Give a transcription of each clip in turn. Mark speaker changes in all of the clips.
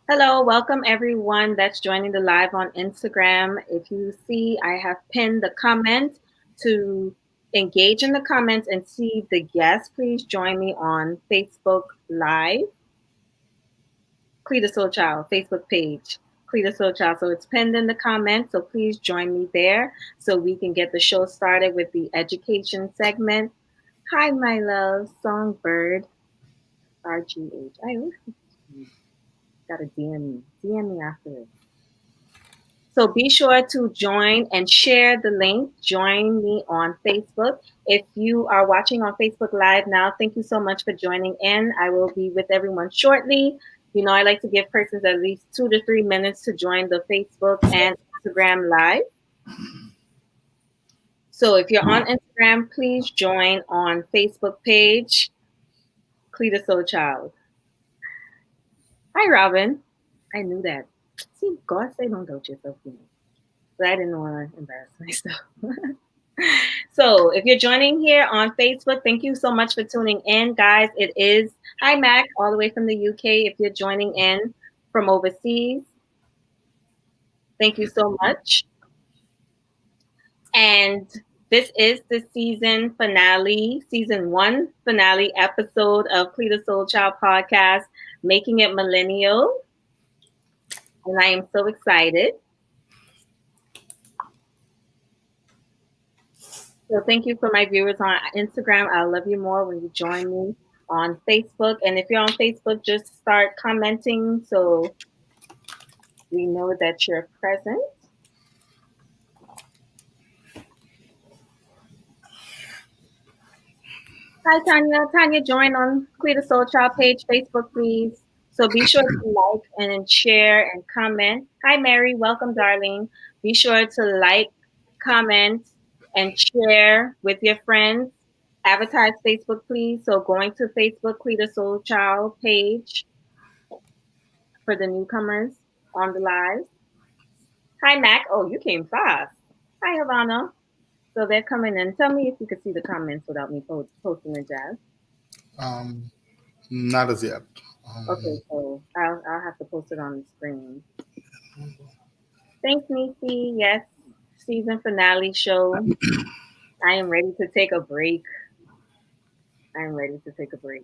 Speaker 1: Hello, welcome everyone that's joining the live on Instagram. If you see, I have pinned the comment to engage in the comments and see the guests. Please join me on Facebook Live, Cleta Soul Child, Facebook page, Cleta Soul Child. So it's pinned in the comments. So please join me there so we can get the show started with the education segment. Hi, my love, Songbird, RGH. I gotta DM me after this. So be sure to join and share the link. Join me on Facebook. If you are watching on Facebook Live now, thank you so much for joining in. I will be with everyone shortly. You know, I like to give persons at least 2 to 3 minutes to join the Facebook and Instagram Live. So if you're on Instagram, please join on Facebook page, Cleta Soul Child. Hi, Robin. I knew that. See, God say don't doubt yourself, you know. But I didn't want to embarrass myself. So, if you're joining here on Facebook, thank you so much for tuning in, guys. It is Hi Mac, all the way from the UK. If you're joining in from overseas, thank you so much. And this is the season one finale episode of Cleta Soul Child podcast, Making It Millennial. And I am so excited. So thank you for my viewers on Instagram. I love you more when you join me on Facebook. And if you're on Facebook, just start commenting so we know that you're present. Hi, Tanya. Tanya, join on Clear the Soul Child page, Facebook, please. So be sure to like and share and comment. Hi, Mary. Welcome, darling. Be sure to like, comment, and share with your friends. Advertise Facebook, please. So going to Facebook, Clear the Soul Child page for the newcomers on the live. Hi, Mac. Oh, you came fast. Hi, Havana. So they're coming in. Tell me if you could see the comments without me posting the Jazz.
Speaker 2: Um, Not as yet.
Speaker 1: Okay, so I'll have to post it on the screen. Thanks, Nisi. Yes, season finale show. I am ready to take a break. I am ready to take a break.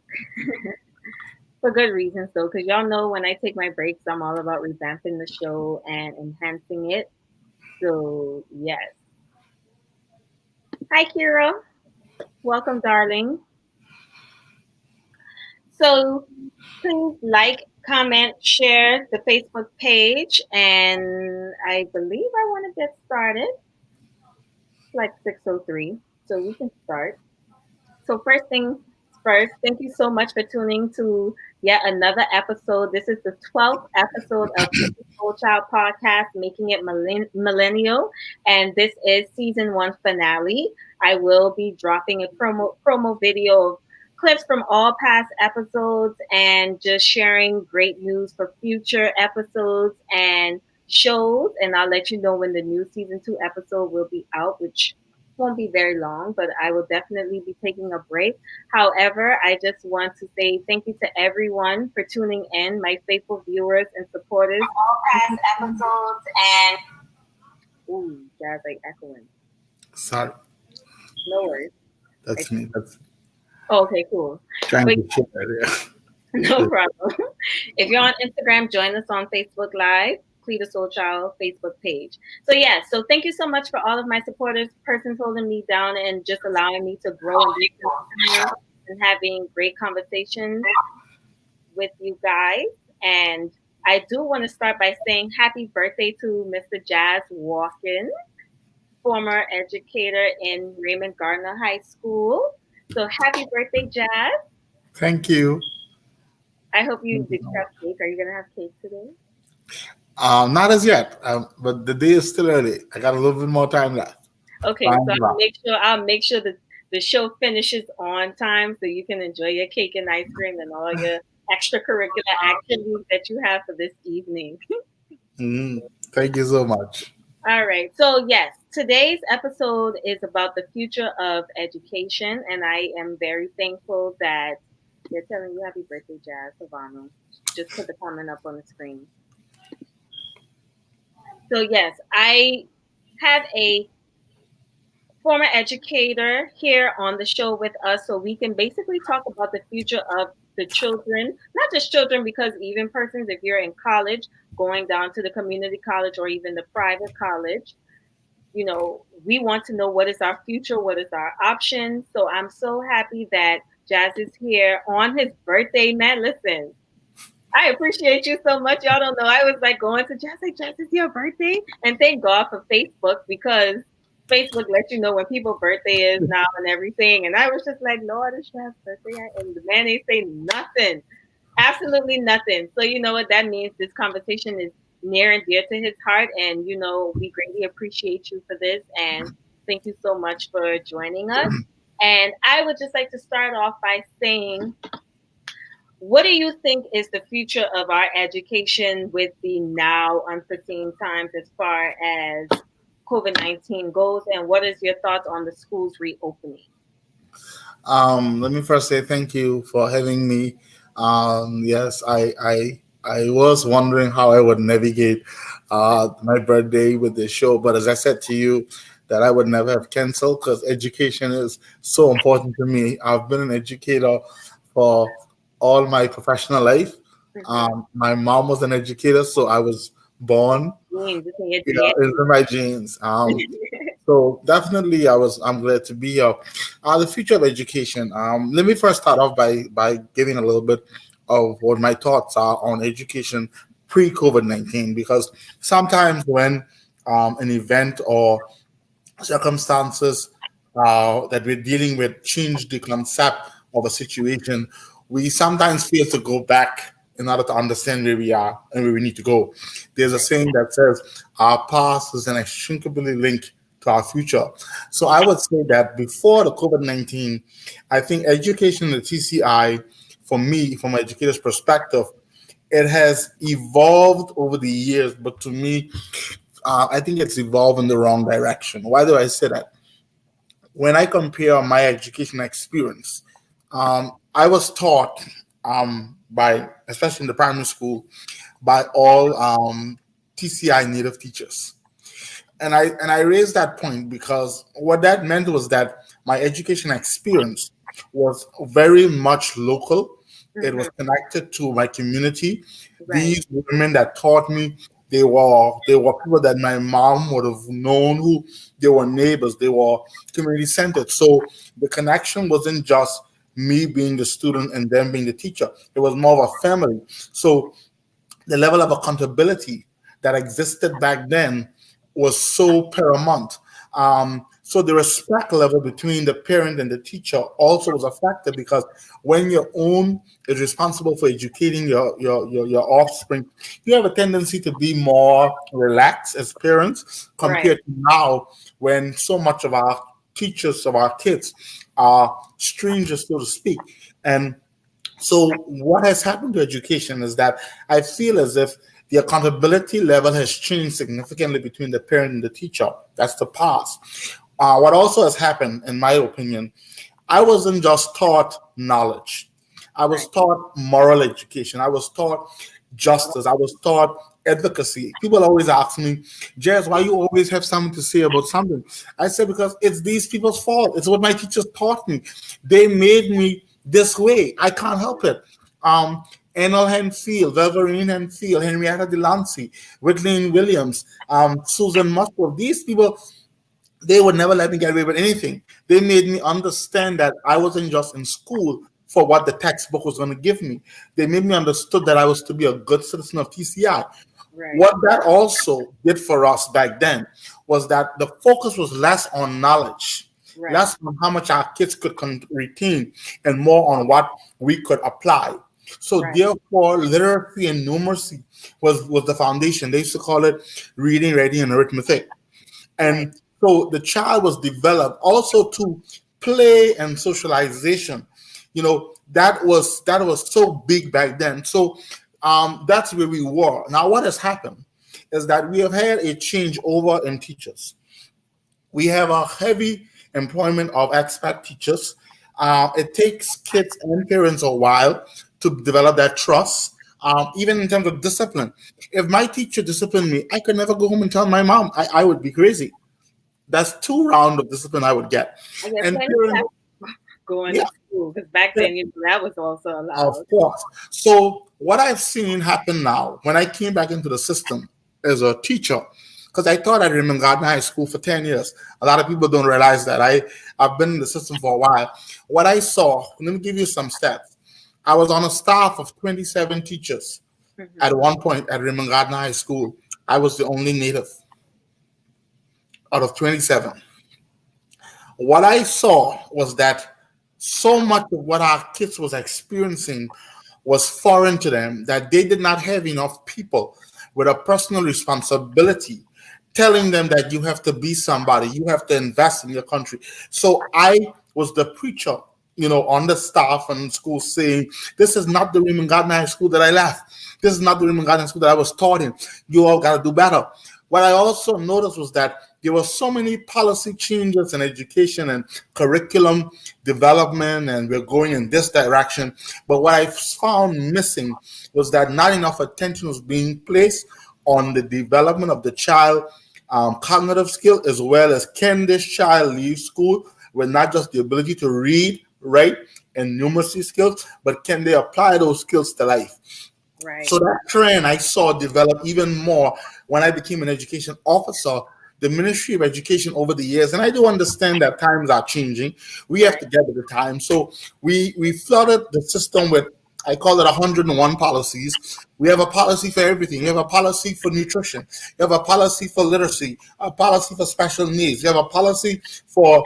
Speaker 1: For good reasons, though, because y'all know when I take my breaks, I'm all about revamping the show and enhancing it. So, yes. Hi, Kira. Welcome, darling. So, please like, comment, share the Facebook page, and I believe I want to get started. It's like 6:03, so we can start. So first things first, thank you so much for tuning to yet another episode. This is the 12th episode of Soul Child Podcast, Making It Millennial, and this is season one finale. I will be dropping a promo video of clips from all past episodes and just sharing great news for future episodes and shows. And I'll let you know when the new season two episode will be out, which won't be very long, but I will definitely be taking a break. However, I just want to say thank you to everyone for tuning in, my faithful viewers and supporters. All past episodes and ooh, Jazz like echoing.
Speaker 2: Sorry,
Speaker 1: No worries. I,
Speaker 2: that's me. That's
Speaker 1: okay, cool.
Speaker 2: trying
Speaker 1: But
Speaker 2: to share.
Speaker 1: no
Speaker 2: Yeah.
Speaker 1: problem. If you're on Instagram, join us on Facebook Live, Cleta Soul Child Facebook page. So yeah, so thank you so much for all of my supporters, persons holding me down and just allowing me to grow and be transparent and having great conversations with you guys. And I do want to start by saying happy birthday to Mr. Jas Walkin, former educator in Raymond Gardner High School. So happy birthday, Jazz.
Speaker 2: Thank you.
Speaker 1: I hope you
Speaker 2: Thank you
Speaker 1: did
Speaker 2: so
Speaker 1: you
Speaker 2: much.
Speaker 1: have cake. Are you gonna have cake today?
Speaker 2: Not as yet, but the day is still early. I got a little bit more time left.
Speaker 1: Okay, so
Speaker 2: Fine, wow.
Speaker 1: I'll make sure that the show finishes on time so you can enjoy your cake and ice cream and all your extracurricular activities that you have for this evening.
Speaker 2: Mhm. Thank you so much.
Speaker 1: All right. So yes, today's episode is about the future of education, and I am very thankful that They're telling you happy birthday, Jazz Havana. Just put the comment up on the screen. So yes, I have a former educator here on the show with us so we can basically talk about the future of the children, not just children, because even persons, if you're in college, going down to the community college or even the private college, we want to know what is our future, what is our options. So I'm so happy that Jazz is here on his birthday, man. Listen, I appreciate you so much. Y'all don't know. I was like going to Jess, like, Jess, it's your birthday. And thank God for Facebook because Facebook lets you know when people's birthday is now and everything. And I was just like, Lord, it's Jeff's birthday. And the man ain't say nothing. Absolutely nothing. So you know what that means? This conversation is near and dear to his heart. And we greatly appreciate you for this. And thank you so much for joining us. And I would just like to start off by saying, what do you think is the future of our education with the now unforeseen times as far as COVID-19 goes? And what is your thoughts on the schools reopening?
Speaker 2: Let me first say thank you for having me. Yes, I was wondering how I would navigate my birthday with this show, but as I said to you, that I would never have canceled because education is so important to me. I've been an educator for all my professional life.
Speaker 1: Mm-hmm.
Speaker 2: My mom was an educator, so I was born,
Speaker 1: Genes, it's in your
Speaker 2: yeah, it's
Speaker 1: DNA.
Speaker 2: in my genes. So definitely, I'm glad to be here. The future of education. Let me first start off by giving a little bit of what my thoughts are on education pre COVID-19, because sometimes when an event or circumstances that we're dealing with change the concept of a situation, we sometimes fail to go back in order to understand where we are and where we need to go. There's a
Speaker 1: Right.
Speaker 2: saying that says our past is inextricably linked to our future. So I would say that before the COVID-19, I think education in the TCI, for me, from an educator's perspective, it has evolved over the years, but to me, I think it's evolved in the wrong direction. Why do I say that? When I compare my education experience, I was taught by, especially in the primary school, by all TCI native teachers. And I raised that point because what that meant was that my education experience was very much local. It was
Speaker 1: Mm-hmm.
Speaker 2: connected to my community.
Speaker 1: Right.
Speaker 2: These women that taught me, they were people that my mom would have known, who they were neighbors, they were community centered. So the connection wasn't just me being the student and them being the teacher. It was more of a family. So the level of accountability that existed back then was so paramount. So the respect level between the parent and the teacher also was a factor, because when your own is responsible for educating your offspring, you have a tendency to be more relaxed as parents
Speaker 1: Right.
Speaker 2: compared to now, when so much of our teachers of our kids are strangers, so to speak. And so, what has happened to education is that I feel as if the accountability level has changed significantly between the parent and the teacher. That's the past. What also has happened, in my opinion, I wasn't just taught knowledge. I was
Speaker 1: Right.
Speaker 2: taught moral education. I was taught justice. I was taught advocacy. People always ask me, Jazz, why you always have something to say about something? I said, because it's these people's fault. It's what my teachers taught me. They made me this way. I can't help it. Um, Enel Henfield, Wolverine Henfield, Henrietta Delancey, Whitney Williams, Susan Musgrove. These people, they would never let me get away with anything. They made me understand that I wasn't just in school for what the textbook was going to give me. They made me understood that I was to be a good citizen of TCI.
Speaker 1: Right.
Speaker 2: What that also did for us back then was that the focus was less on knowledge,
Speaker 1: Right.
Speaker 2: less on how much our kids could retain, and more on what we could apply. So
Speaker 1: Right.
Speaker 2: therefore, literacy and numeracy was the foundation. They used to call it reading, writing, and arithmetic.
Speaker 1: Right.
Speaker 2: And so the child was developed also to play and socialization. That was so big back then. So that's where we were. Now what has happened is that we have had a change over in teachers. We have a heavy employment of expat teachers. It takes kids and parents a while to develop that trust. Even in terms of discipline, if my teacher disciplined me, I could never go home and tell my mom. I would be crazy. That's 2 rounds of discipline I would get.
Speaker 1: I get
Speaker 2: And
Speaker 1: plenty
Speaker 2: parents,
Speaker 1: of going
Speaker 2: yeah,
Speaker 1: to school because back then, that was also
Speaker 2: of
Speaker 1: allowed.
Speaker 2: course. So what I've seen happen now, when I came back into the system as a teacher, because I taught at Raymond Gardner High School for 10 years. A lot of people don't realize that. I've been in the system for a while. What I saw, let me give you some stats. I was on a staff of 27 teachers at
Speaker 1: Hmm.
Speaker 2: one point at Raymond Gardner High School. I was the only native out of 27. What I saw was that so much of what our kids was experiencing was foreign to them, that they did not have enough people with a personal responsibility telling them that you have to be somebody, you have to invest in your country. So I was the preacher, on the staff and school saying, this is not the Raymond Gardner High School that I left. This is not the Raymond Gardner School that I was taught in. You all got to do better. What I also noticed was that there were so many policy changes in education and curriculum development, and we're going in this direction. But what I found missing was that not enough attention was being placed on the development of the child cognitive skill, as well as can this child leave school with not just the ability to read, write, and numeracy skills, but can they apply those skills to life?
Speaker 1: Right.
Speaker 2: So that trend I saw develop even more when I became an education officer. The Ministry of Education over the years, and I do understand that times are changing. We have
Speaker 1: Right.
Speaker 2: to get with the time. So we flooded the system with, I call it 101 policies. We have a policy for everything. You have a policy for nutrition. You have a policy for literacy, a policy for special needs. You have a policy for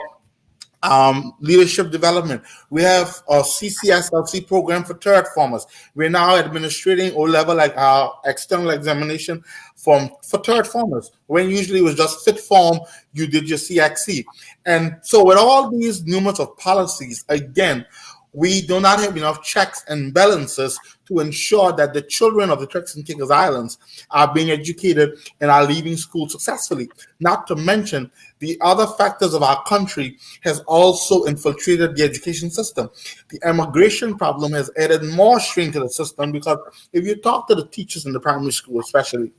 Speaker 2: leadership development. We have a CCSLC program for third formers. We're now administrating O level, like our external examination for third formers. When usually it was just fit form, you did your CXC. And so with all these numerous of policies, again, we do not have enough checks and balances to ensure that the children of the Turks and Caicos Islands are being educated and are leaving school successfully. Not to mention the other factors of our country has also infiltrated the education system. The immigration problem has added more strain to the system, because if you talk to the teachers in the primary school, especially,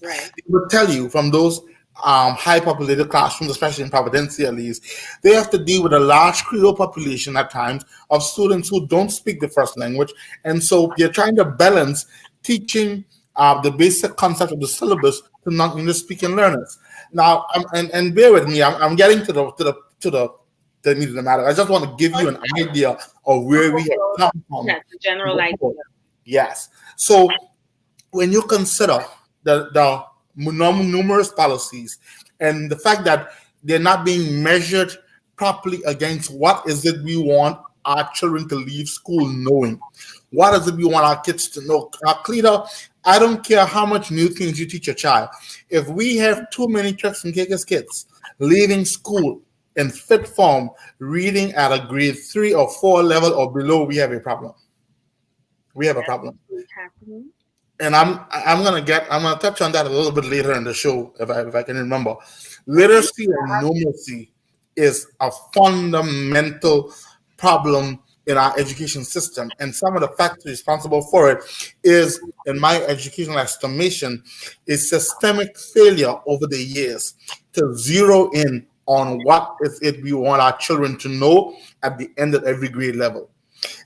Speaker 1: Right.
Speaker 2: they will tell you from those high populated classrooms, especially in Providencia at least, they have to deal with a large Creole population at times of students who don't speak the first language. And so they're trying to balance teaching the basic concept of the syllabus to non-English speaking learners. Now, and bear with me, I'm getting to the meat of the matter. I just want to give you an idea of where we have
Speaker 1: So,
Speaker 2: come from
Speaker 1: yes, the general
Speaker 2: before.
Speaker 1: idea.
Speaker 2: Yes. So when you consider the numerous policies and the fact that they're not being measured properly against what is it we want our children to leave school knowing, what is it we want our kids to know. Cleta, I don't care how much new things you teach your child. If we have too many Turks and Caicos kids leaving school in fit form, reading at a grade 3 or 4 level or below, we have a problem. We have a
Speaker 1: That's
Speaker 2: problem.
Speaker 1: what's happening.
Speaker 2: And I'm gonna touch on that a little bit later in the show if I can remember.
Speaker 1: Okay.
Speaker 2: Literacy and numeracy is a fundamental problem in our education system, and some of the factors responsible for it is, in my educational estimation, is systemic failure over the years to zero in on what is it we want our children to know at the end of every grade level.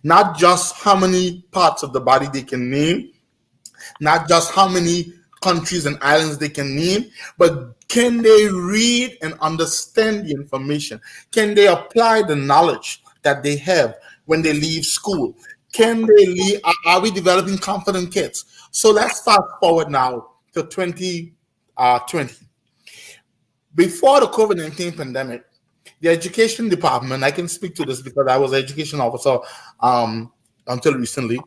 Speaker 2: Not just how many parts of the body they can name, not just how many countries and islands they can name, but can they read and understand the information? Can they apply the knowledge that they have when they leave school? Can they leave? Are we developing confident kids? So let's fast forward now to 2020. Before the COVID-19 pandemic, the education department, I can speak to this because I was an education officer until recently,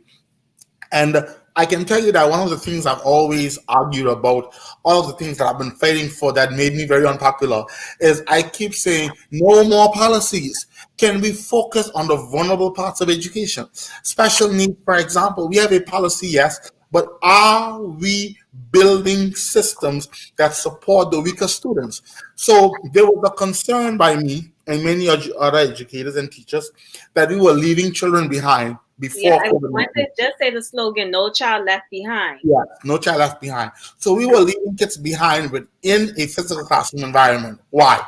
Speaker 2: and I can tell you that one of the things I've always argued about, all of the things that I've been fighting for that made me very unpopular, is I keep saying no more policies. Can we focus on the vulnerable parts of education? Special needs, for example, we have a policy, yes, but are we building systems that support the weaker students? So there was a concern by me and many other educators and teachers that we were leaving children behind
Speaker 1: Yeah,
Speaker 2: before
Speaker 1: I
Speaker 2: COVID
Speaker 1: want to
Speaker 2: 19.
Speaker 1: just say the slogan, "No child left behind."
Speaker 2: Yeah, no child left behind. So we were leaving kids behind within a physical classroom environment. Why?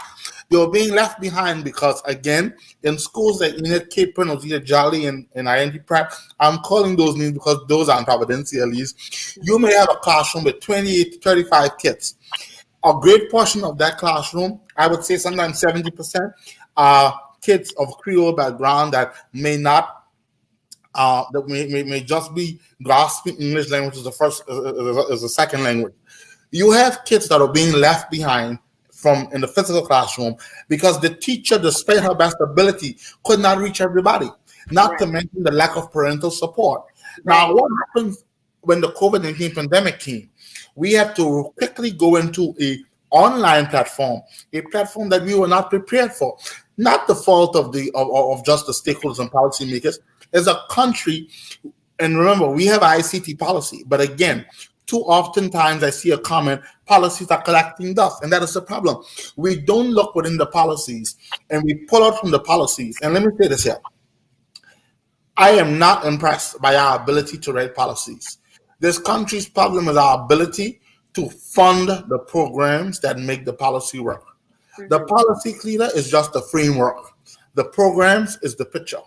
Speaker 2: They were being left behind because, again, in schools like Unit Cape Ozita Jolly and ING Prep, I'm calling those names because those aren't Providencialese. You may have a classroom with 28 to 35 kids. A great portion of that classroom, I would say sometimes 70%, are kids of Creole background that may not that may just be grasping English language as the first as a second language. You have kids that are being left behind from in the physical classroom because the teacher, despite her best ability, could not reach everybody. Not
Speaker 1: Right,
Speaker 2: to mention the lack of parental support. Now,
Speaker 1: right,
Speaker 2: what happens when the COVID-19 pandemic came? We had to quickly go into a online platform, a platform that we were not prepared for. Not the fault of of just the stakeholders and policymakers. As a country, and remember, we have ICT policy, but again, too often times I see a comment, policies are collecting dust, and that is the problem. We don't look within the policies and we pull out from the policies. And let me say this here. I am not impressed by our ability to write policies. This country's problem is our ability to fund the programs that make the policy work. The
Speaker 1: hmm
Speaker 2: policy, Cleta, is just the framework. The programs is the picture.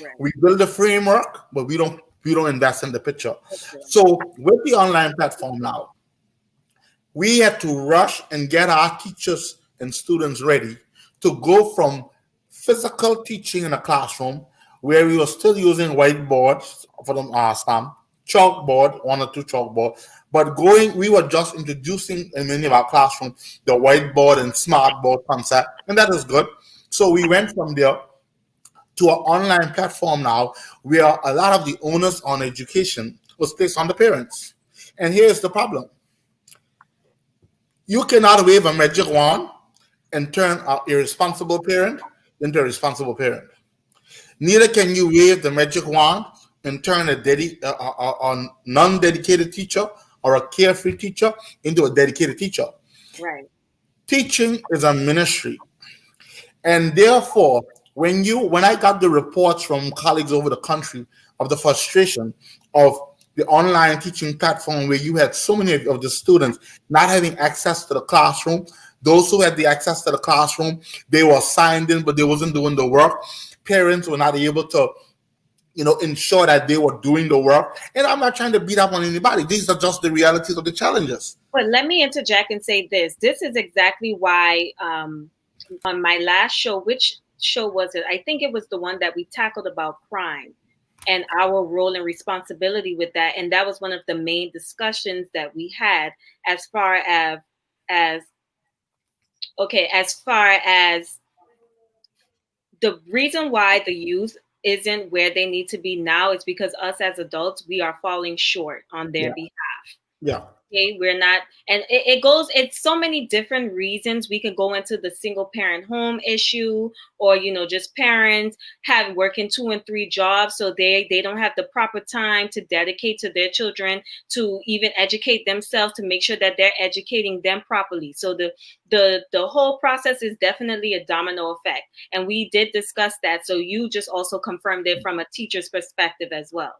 Speaker 1: right.
Speaker 2: We build a framework, but we don't invest in the picture.
Speaker 1: Okay.
Speaker 2: So with the online platform now, we had to rush and get our teachers and students ready to go from physical teaching in a classroom where we were still using whiteboards for them some chalkboard, one or two chalkboard, but we were just introducing in many of our classrooms the whiteboard and smartboard concept, and that is good. So we went from there to an online platform now where a lot of the onus on education was placed on the parents. And here's the problem. You cannot wave a magic wand and turn an irresponsible parent into a responsible parent. Neither can you wave the magic wand and turn a non-dedicated teacher or a carefree teacher into a dedicated teacher.
Speaker 1: Right.
Speaker 2: Teaching is a ministry. And therefore, when I got the reports from colleagues over the country of the frustration of the online teaching platform where you had so many of the students not having access to the classroom, those who had the access to the classroom, they were signed in, but they wasn't doing the work. Parents were not able to, ensure that they were doing the work. And I'm not trying to beat up on anybody. These are just the realities of the challenges.
Speaker 1: But let me interject and say this. This is exactly why on my last show, which show was it? I think it was the one that we tackled about crime and our role and responsibility with that. And that was one of the main discussions that we had as far as okay, as far as the reason why the youth isn't where they need to be now is because us as adults, we are falling short on their
Speaker 2: Yeah.
Speaker 1: behalf.
Speaker 2: Yeah.
Speaker 1: Okay, we're not, and it goes, it's so many different reasons. We could go into the single parent home issue, or just parents have working 2 and 3 jobs, so they don't have the proper time to dedicate to their children, to even educate themselves, to make sure that they're educating them properly. So the whole process is definitely a domino effect, and we did discuss that. So you just also confirmed it from a teacher's perspective as well.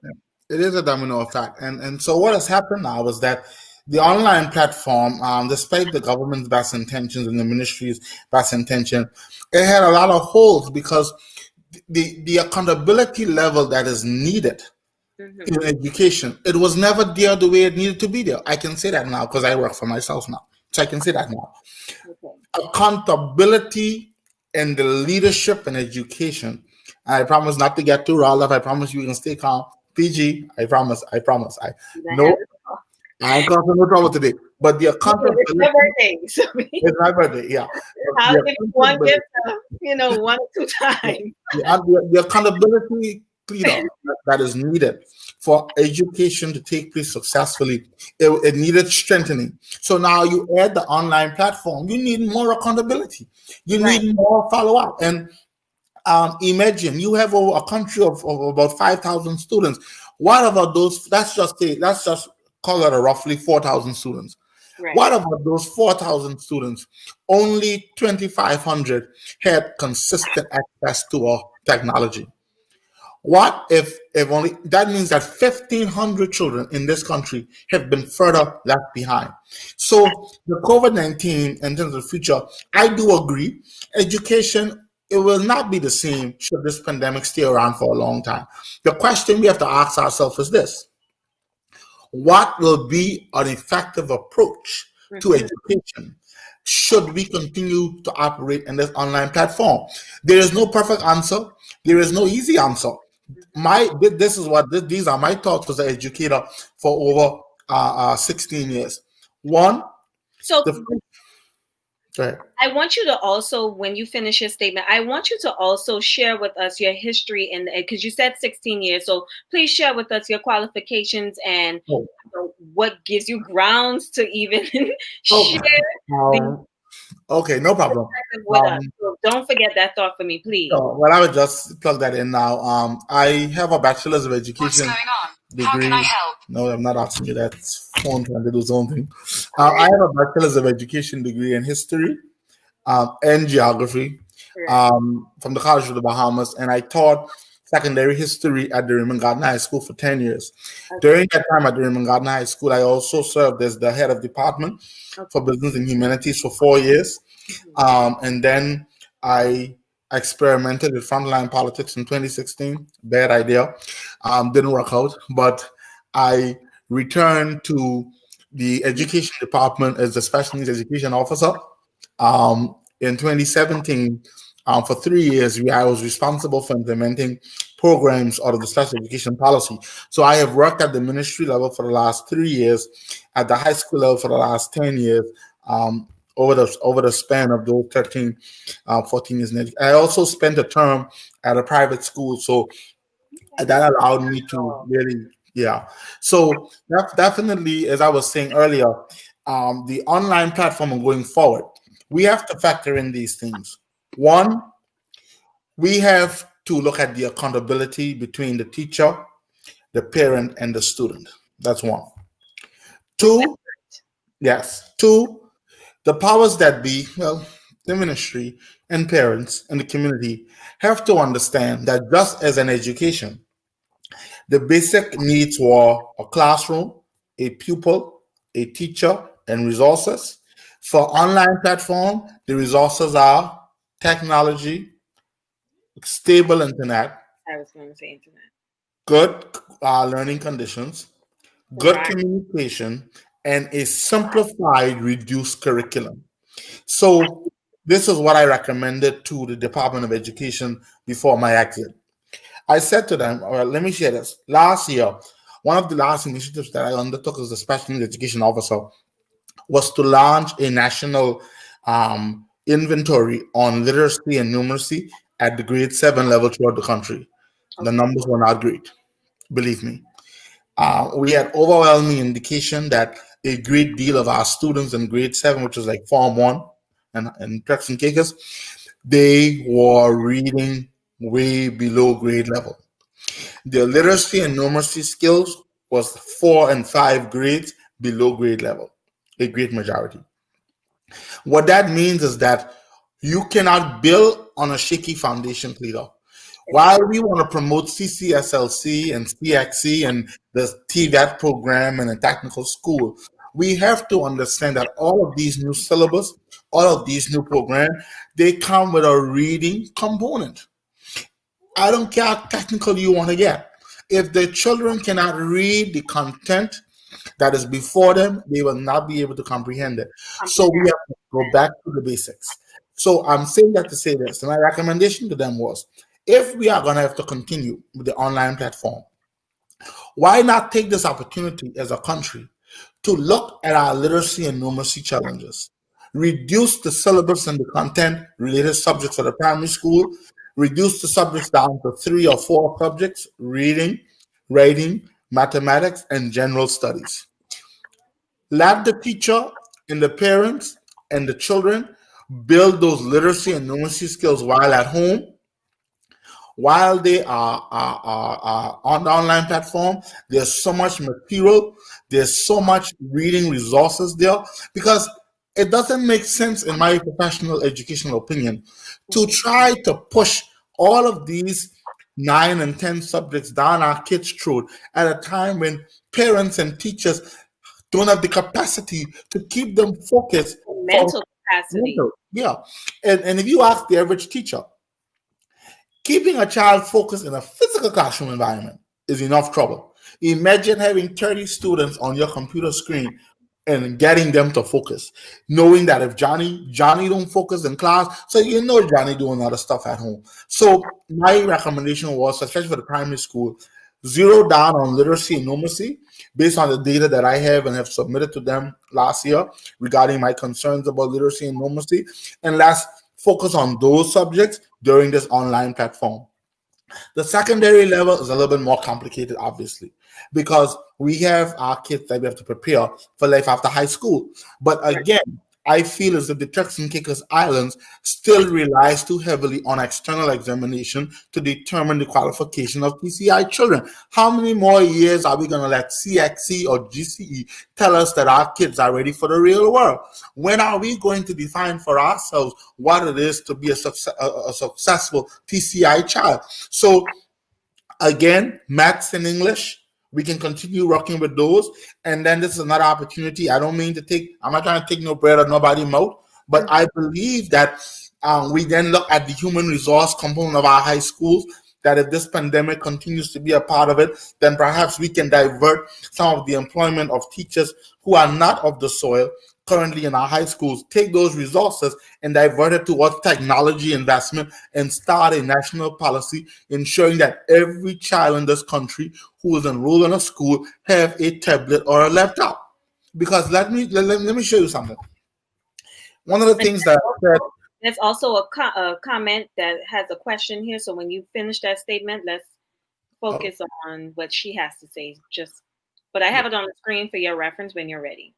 Speaker 2: It is a domino effect. And so what has happened now is that the online platform, despite the government's best intentions and the ministry's best intention, it had a lot of holes because the accountability level that is needed
Speaker 1: Hmm.
Speaker 2: in education, it was never there the way it needed to be there. I can say that now because I work for myself now. So I can say that now.
Speaker 1: Okay.
Speaker 2: Accountability and the leadership in education. I promise not to get too riled up. I promise you can stay calm. PG, I promise. I promise. I
Speaker 1: You don't have
Speaker 2: no, I ain't causing no trouble today. But the
Speaker 1: it's my
Speaker 2: accountability
Speaker 1: birthday, so
Speaker 2: is my birthday. Yeah,
Speaker 1: I'll
Speaker 2: the
Speaker 1: give you one
Speaker 2: accountability,
Speaker 1: gift, 1 or 2 times.
Speaker 2: the accountability cleanup that is needed for education to take place successfully, it needed strengthening. So now you add the online platform. You need more accountability. You
Speaker 1: Right.
Speaker 2: need more follow up. And imagine you have a country of about 5,000 students. What about those? Let's just call it a roughly 4,000 students.
Speaker 1: Right.
Speaker 2: What about those 4,000 students? Only 2,500 had consistent access to our technology. What if only that means that 1,500 children in this country have been further left behind? So the COVID-19 in terms of the future, I do agree. Education, it will not be the same should this pandemic stay around for a long time. The question we have to ask ourselves is this: what will be an effective approach to
Speaker 1: Mm-hmm.
Speaker 2: education should we continue to operate in this online platform? There is no perfect answer. There is no easy answer. This is what these are my thoughts as an educator for over 16 years. One,
Speaker 1: So
Speaker 2: the go ahead.
Speaker 1: I want you to also, when you finish your statement, I want you to also share with us your history in because you said 16 years. So please share with us your qualifications and
Speaker 2: Oh,
Speaker 1: what gives you grounds to even share
Speaker 2: oh,
Speaker 1: the
Speaker 2: okay, no problem.
Speaker 1: perspective with us.
Speaker 2: Um,
Speaker 1: So don't forget that thought for me, please.
Speaker 2: so, well, I would just plug that in now. I have a bachelor's of
Speaker 3: What's
Speaker 2: education
Speaker 3: going on? How can I
Speaker 2: degree.
Speaker 3: help?
Speaker 2: No, I'm not asking you that. It's phone trying to do its own thing. I
Speaker 1: Right.
Speaker 2: have a bachelor's of education degree in history and geography
Speaker 1: Right.
Speaker 2: from the College of the Bahamas, and I taught secondary history at the Raymond Gardner High School for 10 years.
Speaker 1: Okay.
Speaker 2: During that time at the Raymond Gardner High School, I also served as the head of department for
Speaker 1: Okay.
Speaker 2: business and humanities for 4 years.
Speaker 1: Mhm.
Speaker 2: And then I experimented with frontline politics in 2016. Bad idea. Didn't work out. But I returned to the education department as the special needs education officer. In 2017, for 3 years, I was responsible for implementing programs out of the special education policy. So I have worked at the ministry level for the last 3 years, at the high school level for the last 10 years. Um, over the span of those 13, 14 years. I also spent a term at a private school, so
Speaker 1: Okay.
Speaker 2: that allowed me to really, yeah. So that definitely, as I was saying earlier, the online platform going forward, we have to factor in these things. One, we have to look at the accountability between the teacher, the parent, and the student. That's one. Two, yes. Two, the powers that be, well, the ministry and parents and the community have to understand that just as an education, the basic needs were a classroom, a pupil, a teacher, and resources. For online platform, the resources are technology, stable internet,
Speaker 1: I was going to say internet.
Speaker 2: good learning conditions, good
Speaker 1: Right.
Speaker 2: communication, and a simplified, reduced curriculum. So this is what I recommended to the Department of Education before my exit. I said to them, well, let me share this. Last year, one of the last initiatives that I undertook as a special needs education officer was to launch a national inventory on literacy and numeracy at the grade 7 level throughout the country. The
Speaker 1: Okay.
Speaker 2: numbers were not great, believe me. We had overwhelming indication that a great deal of our students in grade 7, which was like Form 1 and Turks and Caicos, they were reading way below grade level. Their literacy and numeracy skills was 4 and 5 grades below grade level, a great majority. What that means is that you cannot build on a shaky foundation, Cleta. While we want to promote CCSLC and CXC and the TVET program and a technical school, we have to understand that all of these new syllabus, all of these new programs, they come with a reading component. I don't care how technical you want to get. If the children cannot read the content that is before them, they will not be able to comprehend it. So we
Speaker 1: Comprehend.
Speaker 2: have to go back to the basics. So I'm saying that to say this. And my recommendation to them was, if we are going to have to continue with the online platform, why not take this opportunity as a country to look at our literacy and numeracy challenges, reduce the syllabus and the content related subjects for the primary school, reduce the subjects down to 3 or 4 subjects: reading, writing, mathematics, and general studies. Let the teacher and the parents and the children build those literacy and numeracy skills while at home. While they are on the online platform, there's so much material, there's so much reading resources there, because it doesn't make sense, in my professional educational opinion, to
Speaker 1: Mhm.
Speaker 2: try to push all of these 9 and 10 subjects down our kids' throat at a time when parents and teachers don't have the capacity to keep them focused for
Speaker 1: Mental capacity.
Speaker 2: mental. Yeah. And if you ask the average teacher, keeping a child focused in a physical classroom environment is enough trouble. Imagine having 30 students on your computer screen and getting them to focus, knowing that if Johnny don't focus in class, so you know Johnny doing other stuff at home. So my recommendation was, especially for the primary school, zero down on literacy and numeracy based on the data that I have and have submitted to them last year regarding my concerns about literacy and numeracy, and let's focus on those subjects during this online platform. The secondary level is a little bit more complicated, obviously, because we have our kids that we have to prepare for life after high school. But
Speaker 1: Right.
Speaker 2: again, I feel as if the Turks and Caicos Islands still relies too heavily on external examination to determine the qualification of PCI children. How many more years are we going to let CXC or GCE tell us that our kids are ready for the real world? When are we going to define for ourselves what it is to be a successful PCI child? So again, maths and English, we can continue working with those. And then this is another opportunity. I don't mean to take, I'm not trying to take no bread out of nobody's mouth, but
Speaker 1: Mhm.
Speaker 2: I believe that we then look at the human resource component of our high schools. That if this pandemic continues to be a part of it, then perhaps we can divert some of the employment of teachers who are not of the soil currently in our high schools, take those resources and divert it towards technology investment and start a national policy ensuring that every child in this country who is enrolled in a school have a tablet or a laptop. Because let me show you something. One of the
Speaker 1: And
Speaker 2: things that I said,
Speaker 1: there's also a comment that has a question here. So when you finish that statement, let's
Speaker 2: oh,
Speaker 1: focus on what she has to say. Just, but I have it on the screen for your reference when you're ready.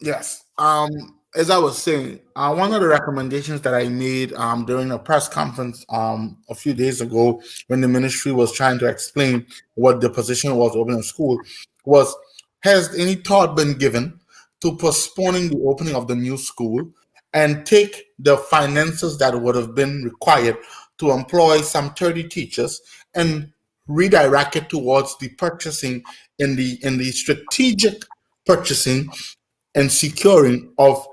Speaker 2: Yes. As I was saying, one of the recommendations that I made during a press conference a few days ago when the ministry was trying to explain what the position was opening school was, has any thought been given to postponing the opening of the new school and take the finances that would have been required to employ some 30 teachers and redirect it towards the purchasing in the strategic purchasing and securing of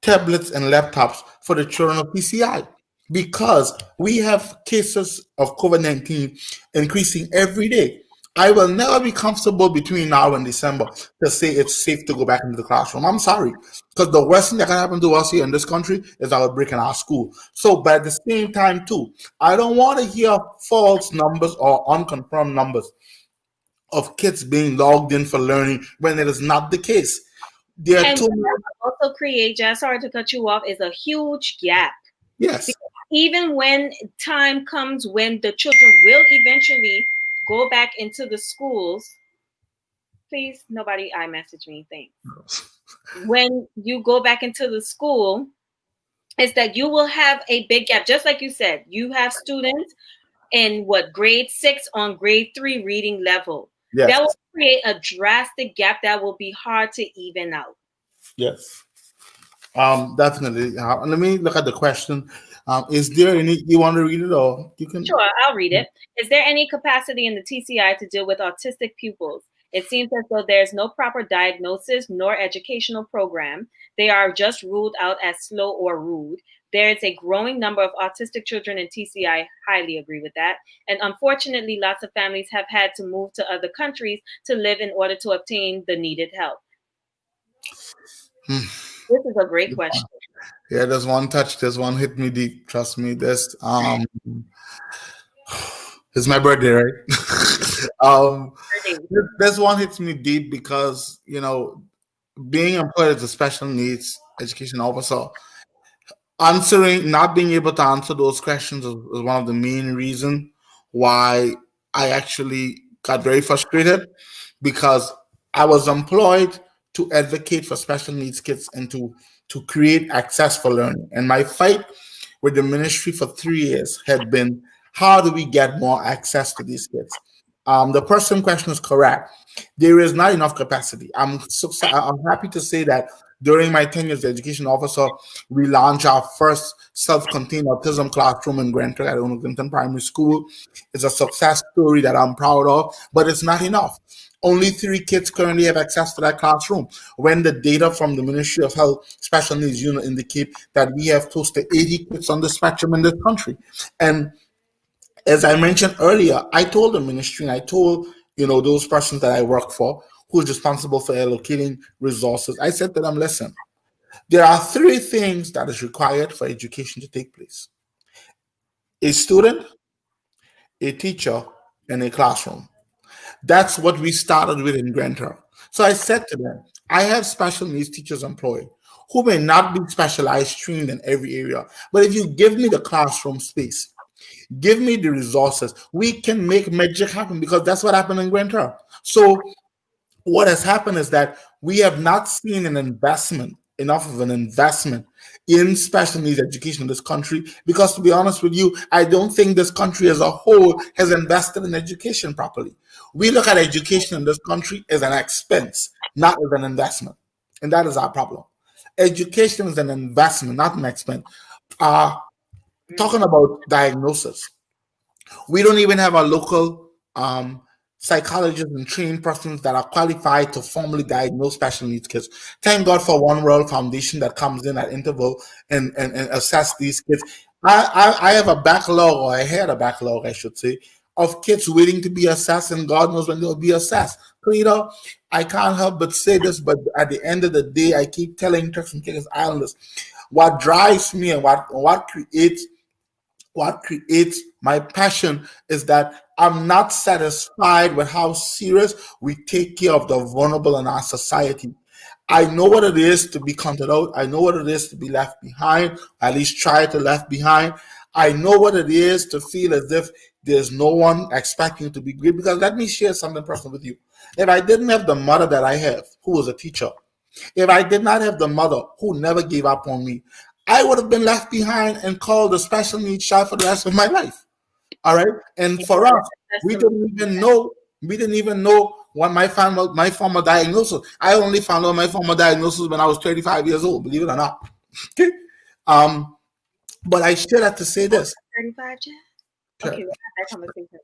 Speaker 2: tablets and laptops for the children of PCI, because we have cases of COVID-19 increasing every day. I will never be comfortable between now and December to say it's safe to go back into the classroom. I'm sorry, because the worst thing that can happen to us here in this country is our break in our school. So, but at the same time, too, I don't want to hear false numbers or unconfirmed numbers of kids being logged in for learning when it is not the case. There are
Speaker 1: And
Speaker 2: too
Speaker 1: what
Speaker 2: many.
Speaker 1: that will also create, just sorry to cut you off, is a huge gap.
Speaker 2: Yes,
Speaker 1: Because even when time comes when the children will eventually go back into the schools, please, nobody iMessage me, thanks. When you go back into the school, is that you will have a big gap. Just like you said, you have students in what grade 6 on grade 3 reading level. That will
Speaker 2: yes,
Speaker 1: create a drastic gap that will be hard to even out.
Speaker 2: yes. Definitely. Let me look at the question. Is there any you want to read it, or you can?
Speaker 1: Sure, I'll read it. Is there any capacity in the TCI to deal with autistic pupils? It seems as though there's no proper diagnosis nor educational program. They are just ruled out as slow or rude. There is a growing number of autistic children in TCI. Highly agree with that. And unfortunately, lots of families have had to move to other countries to live in order to obtain the needed help.
Speaker 2: Hmm.
Speaker 1: This is a great question.
Speaker 2: Yeah, there's one touch. There's one hit me deep. Trust me. It's my birthday, right? um, this one hits me deep because being employed as a special needs education officer, not being able to answer those questions is one of the main reasons why I actually got very frustrated, because I was employed to advocate for special needs kids and to create access for learning. And my fight with the ministry for 3 years had been How do we get more access to these kids? The person question is correct. There is not enough capacity. I'm happy to say that during my tenure as the education officer, we launched our first self-contained autism classroom in Grand Trunk at Clinton Primary School. It's a success story that I'm proud of, but it's not enough. Only 3 kids currently have access to that classroom. When the data from the Ministry of Health Special Needs Unit indicate that we have close to 80 kids on the spectrum in this country. And as I mentioned earlier, I told the ministry and I told, those persons that I work for who's responsible for allocating resources. I said to them, listen, there are 3 things that is required for education to take place: a student, a teacher, and a classroom. That's what we started with in Grand Turk. So I said to them, I have special needs teachers employed who may not be specialized trained in every area. But if you give me the classroom space, give me the resources, we can make magic happen, because that's what happened in Grand Turk. So what has happened is that we have not seen enough of an investment in special needs education in this country, because to be honest with you, I don't think this country as a whole has invested in education properly. We look at education in this country as an expense, not as an investment, and that is our problem. Education is an investment, not an expense. uh, Talking about diagnosis, we don't even have a local psychologists and trained persons that are qualified to formally diagnose special needs kids. Thank God for One World Foundation that comes in at interval and assess these kids. I have a backlog, or I had a backlog, I should say, of kids waiting to be assessed, and God knows when they'll be assessed. Cleta, I can't help but say this, but at the end of the day, I keep telling Turks and Caicos Islanders, what drives me and what creates my passion is that I'm not satisfied with how serious we take care of the vulnerable in our society. I know what it is to be counted out. I know what it is to be left behind, at least try to left behind. I know what it is to feel as if there's no one expecting you to be great. Because let me share something personal with you. If I didn't have the mother that I have, who was a teacher, if I did not have the mother who never gave up on me, I would have been left behind and called a special needs child for the rest of my life. All right. And
Speaker 1: Yeah,
Speaker 2: for
Speaker 1: that's
Speaker 2: us,
Speaker 1: a
Speaker 2: we
Speaker 1: testimony.
Speaker 2: didn't even know. We didn't even know what my former diagnosis. I only found out my former diagnosis when I was 35 years old. Believe it or not. Okay. Um. But I share that to say
Speaker 1: Oh,
Speaker 2: this.
Speaker 1: 35, Jas?
Speaker 2: Okay.
Speaker 1: Okay, we'll have that conversation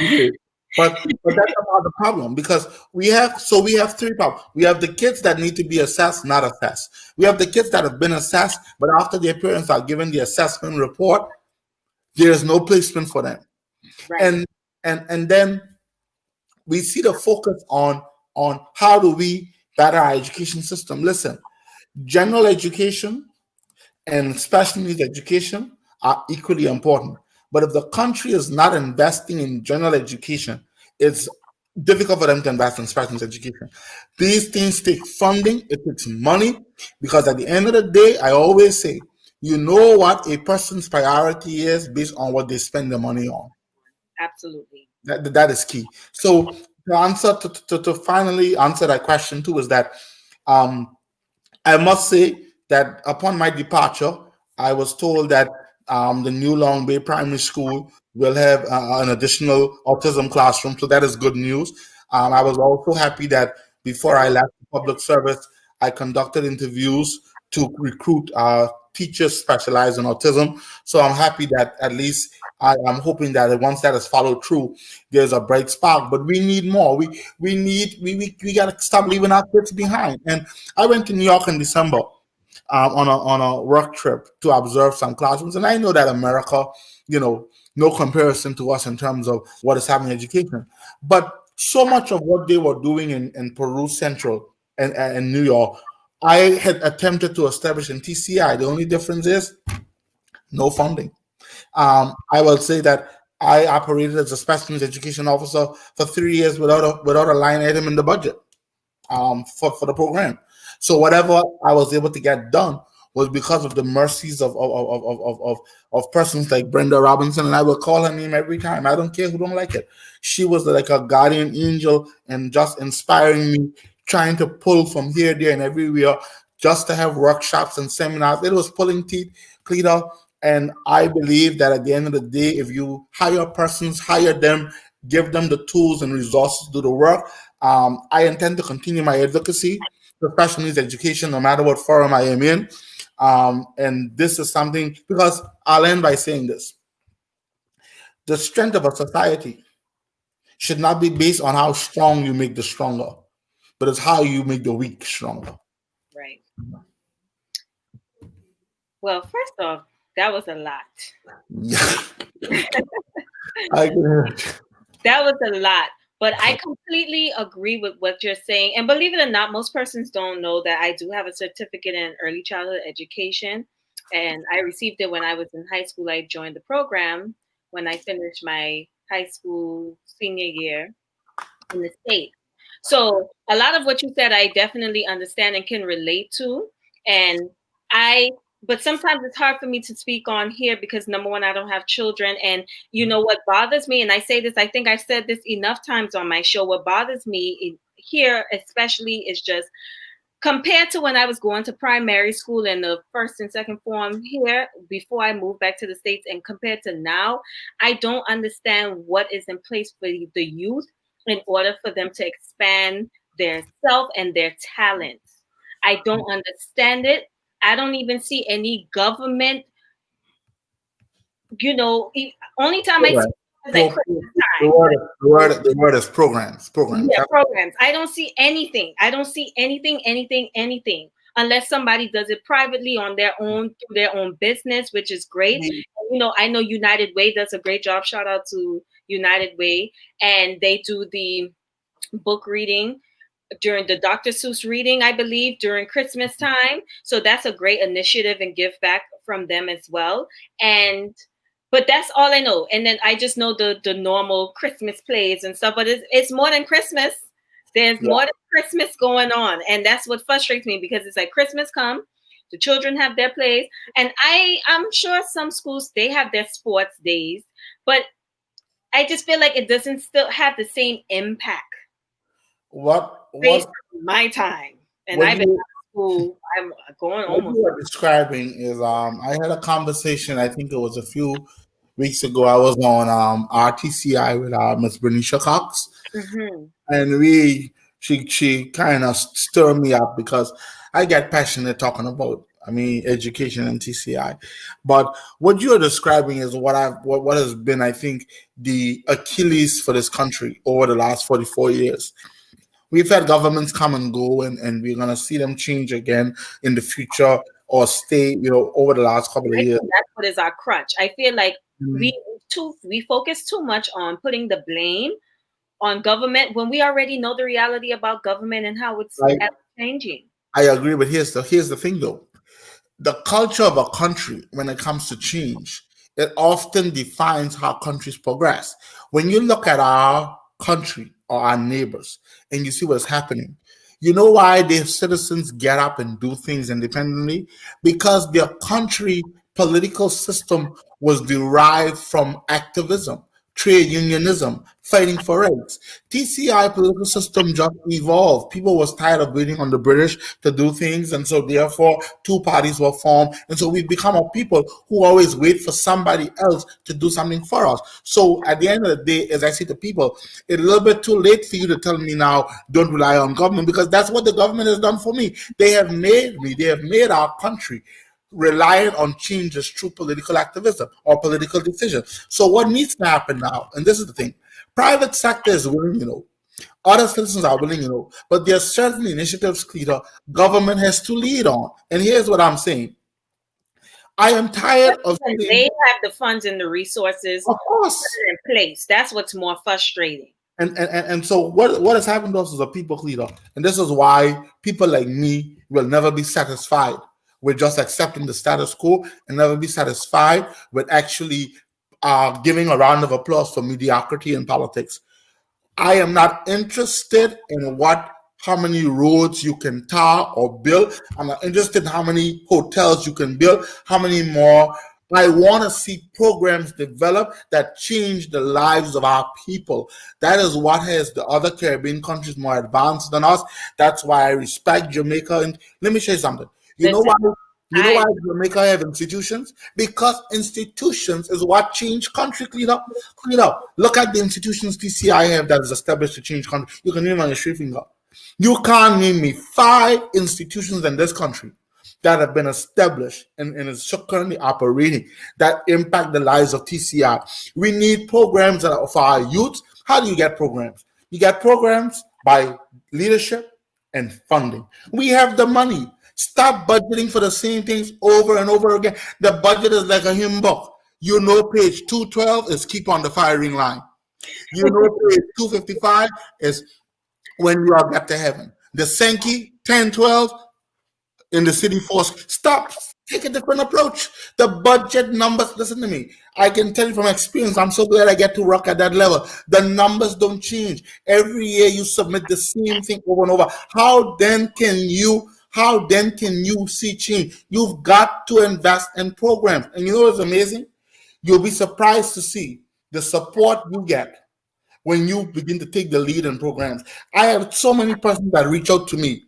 Speaker 1: later.
Speaker 2: But that's about the problem, because we have 3 problems. We have the kids that need to be assessed, not assessed. We have the kids that have been assessed, but after their parents are given the assessment report, there is no placement for them.
Speaker 1: Right.
Speaker 2: And then we see the focus on how do we better our education system. Listen, general education and special needs education are equally important. But if the country is not investing in general education, it's difficult for them to invest in special needs education. These things take funding, it takes money, because at the end of the day, I always say, you know what a person's priority is based on what they spend the money on.
Speaker 1: Absolutely.
Speaker 2: That is key. So the answer to finally answer that question too is that um, I must say that upon my departure, I was told that the new Long Bay Primary School will have an additional autism classroom. So that is good news. I was also happy that before I left public service, I conducted interviews to recruit teachers specialized in autism. So I'm happy that at least I'm hoping that once that is followed through, there's a bright spark. But we need more. We got to stop leaving our kids behind. And I went to New York in December on a work trip to observe some classrooms, and I know that America, you know, no comparison to us in terms of what is happening in education, but so much of what they were doing in Peru Central and New York, I had attempted to establish in TCI. The only difference is no funding. I will say that I operated as a special needs education officer for 3 years without a line item in the budget for the program. So whatever I was able to get done was because of the mercies of persons like Brenda Robinson, and I will call her name every time. I don't care who don't like it. She was like a guardian angel and just inspiring me, trying to pull from here, there, and everywhere just to have workshops and seminars. It was pulling teeth, Cleta, And I believe that at the end of the day, if you hire persons, hire them, give them the tools and resources to do the work. I intend to continue my advocacy for special needs education, no matter what forum I am in. And this is something, because I'll end by saying this: the strength of a society should not be based on how strong you make the stronger, but it's how you make the weak stronger.
Speaker 1: Right. Well, first off, that was a lot.
Speaker 2: Yeah, I can hear it.
Speaker 1: That was a lot. But I completely agree with what you're saying. And believe it or not, most persons don't know that I do have a certificate in early childhood education. And I received it when I was in high school. I joined the program when I finished my high school senior year in the state. So a lot of what you said, I definitely understand and can relate to. And I, but sometimes it's hard for me to speak on here because number one, I don't have children. And you know what bothers me, and I say this, I think I've said this enough times on my show. What bothers me here, especially, is just compared to when I was going to primary school in the first and second form here before I moved back to the States, and compared to now, I don't understand what is in place for the youth in order for them to expand their self and their talents. I don't understand it. I don't even see any government, only time I see
Speaker 2: Programs.
Speaker 1: it is at Christmas
Speaker 2: The
Speaker 1: time.
Speaker 2: word, the word is programs. Programs.
Speaker 1: Yeah, programs. I don't see anything. I don't see anything, unless somebody does it privately on their own through their own business, which is great. I know United Way does a great job. Shout out to United Way, and they do the book reading during the Dr. Seuss reading, I believe, during Christmas time. So that's a great initiative and give back from them as well. And but that's all I know. And then I just know the normal Christmas plays and stuff. But it's more than Christmas. There's
Speaker 2: Yeah.
Speaker 1: more than Christmas going on. And that's what frustrates me because it's like Christmas come, the children have their plays. And I'm sure some schools they have their sports days, but I just feel like it doesn't still have the same impact based
Speaker 2: What
Speaker 1: on my time. And
Speaker 2: what
Speaker 1: I've been out
Speaker 2: you
Speaker 1: of school, I'm going
Speaker 2: what
Speaker 1: almost.
Speaker 2: you are describing is, I had a conversation. I think it was a few weeks ago. I was on RTCI with Miss Bernicia Cox,
Speaker 1: Hmm.
Speaker 2: and she kind of stirred me up because I get passionate talking about, I mean, education and TCI. But what you're describing is what has been, I think, the Achilles for this country over the last 44 years. We've had governments come and go, and we're gonna see them change again in the future or stay, over the last couple of
Speaker 1: I
Speaker 2: years.
Speaker 1: think that's what is our crutch. I feel like
Speaker 2: Mm.
Speaker 1: we focus too much on putting the blame on government when we already know the reality about government and how it's
Speaker 2: I
Speaker 1: ever changing.
Speaker 2: I agree, but here's the thing though. The culture of a country, when it comes to change, it often defines how countries progress. When you look at our country or our neighbors and you see what's happening, you know why their citizens get up and do things independently? Because their country political system was derived from activism, trade unionism, fighting for rights. TCI political system just evolved. People was tired of waiting on the British to do things, and so therefore two parties were formed. And so we've become a people who always wait for somebody else to do something for us. So at the end of the day, as I say to people, it's a little bit too late for you to tell me now, don't rely on government, because that's what the government has done for me. They have made our country reliant on changes through political activism or political decision. So what needs to happen now, and this is the thing, private sector is willing, other citizens are willing, but there are certain initiatives, Cleta, government has to lead on. And here's what I'm saying. I am tired of
Speaker 1: And
Speaker 2: seeing,
Speaker 1: they have the funds and the resources
Speaker 2: of course,
Speaker 1: in place. That's what's more frustrating.
Speaker 2: and so what has happened to us as a people, Cleta, and this is why people like me will never be satisfied with just accepting the status quo and never be satisfied with actually giving a round of applause for mediocrity in politics. I am not interested in how many roads you can tar or build. I'm not interested in how many hotels you can build, how many more. I want to see programs develop that change the lives of our people. That is what has the other Caribbean countries more advanced than us. That's why I respect Jamaica. And let me say something. You know
Speaker 1: Listen,
Speaker 2: why? You know
Speaker 1: I
Speaker 2: why Jamaica have institutions? Because institutions is what change country. Clean up, clean up. Look at the institutions TCI have that is established to change country. You can name on your straight finger. You can't name me 5 institutions in this country that have been established and is currently operating that impact the lives of TCI. We need programs that are for our youth. How do you get programs? You get programs by leadership and funding. We have the money. Stop budgeting for the same things over and over again. The budget is like a hymn book. You know, page 212 is keep on the firing line. You know, page 255 is when you are get to heaven. The Sankey 1012 in the city force. Stop. Take a different approach. The budget numbers, listen to me. I can tell you from experience, I'm so glad I get to work at that level. The numbers don't change. Every year you submit the same thing over and over. How then can you see change? You've got to invest in programs. And you know what's amazing? You'll be surprised to see the support you get when you begin to take the lead in programs. I have so many persons that reach out to me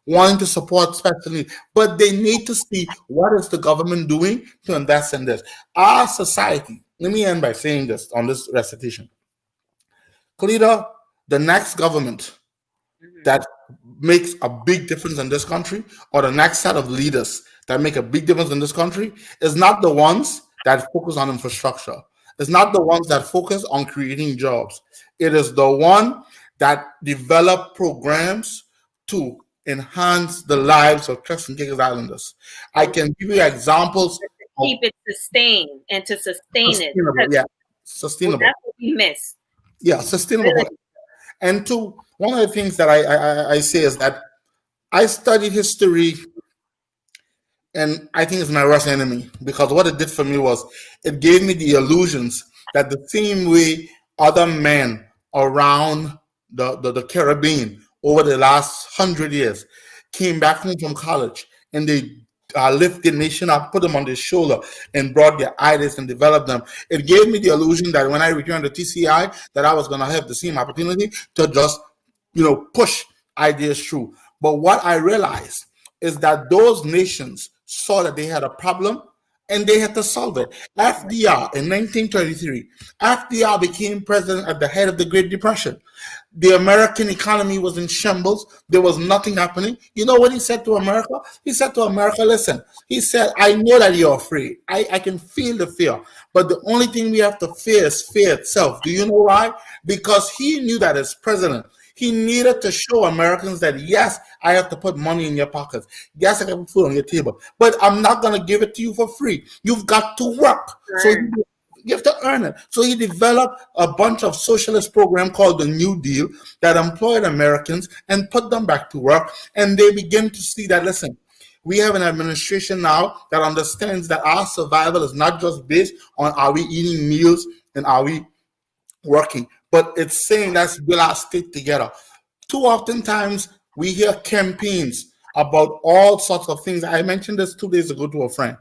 Speaker 2: wanting to support special needs, but they need to see what is the government doing to invest in this. Our society, let me end by saying this on this recitation. Cleta, the next government
Speaker 1: mhm.
Speaker 2: that makes a big difference in this country, or the next set of leaders that make a big difference in this country, is not the ones that focus on infrastructure. It's not the ones that focus on creating jobs. It is the one that develop programs to enhance the lives of Turks and Caicos Islanders. I
Speaker 1: to
Speaker 2: can give you examples of
Speaker 1: keep it sustained and to sustain it.
Speaker 2: sustainable,
Speaker 1: Because
Speaker 2: yeah, sustainable,
Speaker 1: that's what we miss.
Speaker 2: yeah, sustainable.
Speaker 1: Really.
Speaker 2: And two, one of the things that I say is that I studied history, and I think it's my worst enemy because what it did for me was it gave me the illusions that the same way other men around the Caribbean over the last 100 years came back home from college and they lift the nation up, put them on their shoulder, and brought their ideas and developed them. It gave me the illusion that when I returned to TCI, that I was going to have the same opportunity to just push ideas through. But what I realized is that those nations saw that they had a problem and they had to solve it. FDR in 1933, FDR became president at the head of the Great Depression. The American economy was in shambles. There was nothing happening. You know what he said to America? He said to America, listen, he said, I know that you're afraid. I can feel the fear. But the only thing we have to fear is fear itself. Do you know why? Because he knew that as president, he needed to show Americans that, yes, I have to put money in your pockets. Yes, I can put food on your table. But I'm not going to give it to you for free. You've got to work. So
Speaker 1: Learn.
Speaker 2: you have to earn it. So he developed a bunch of socialist program called the New Deal that employed Americans and put them back to work. And they begin to see that, listen, we have an administration now that understands that our survival is not just based on are we eating meals and are we working, but it's saying let's build our state together. Too often times we hear campaigns about all sorts of things. I mentioned this 2 days ago to a friend.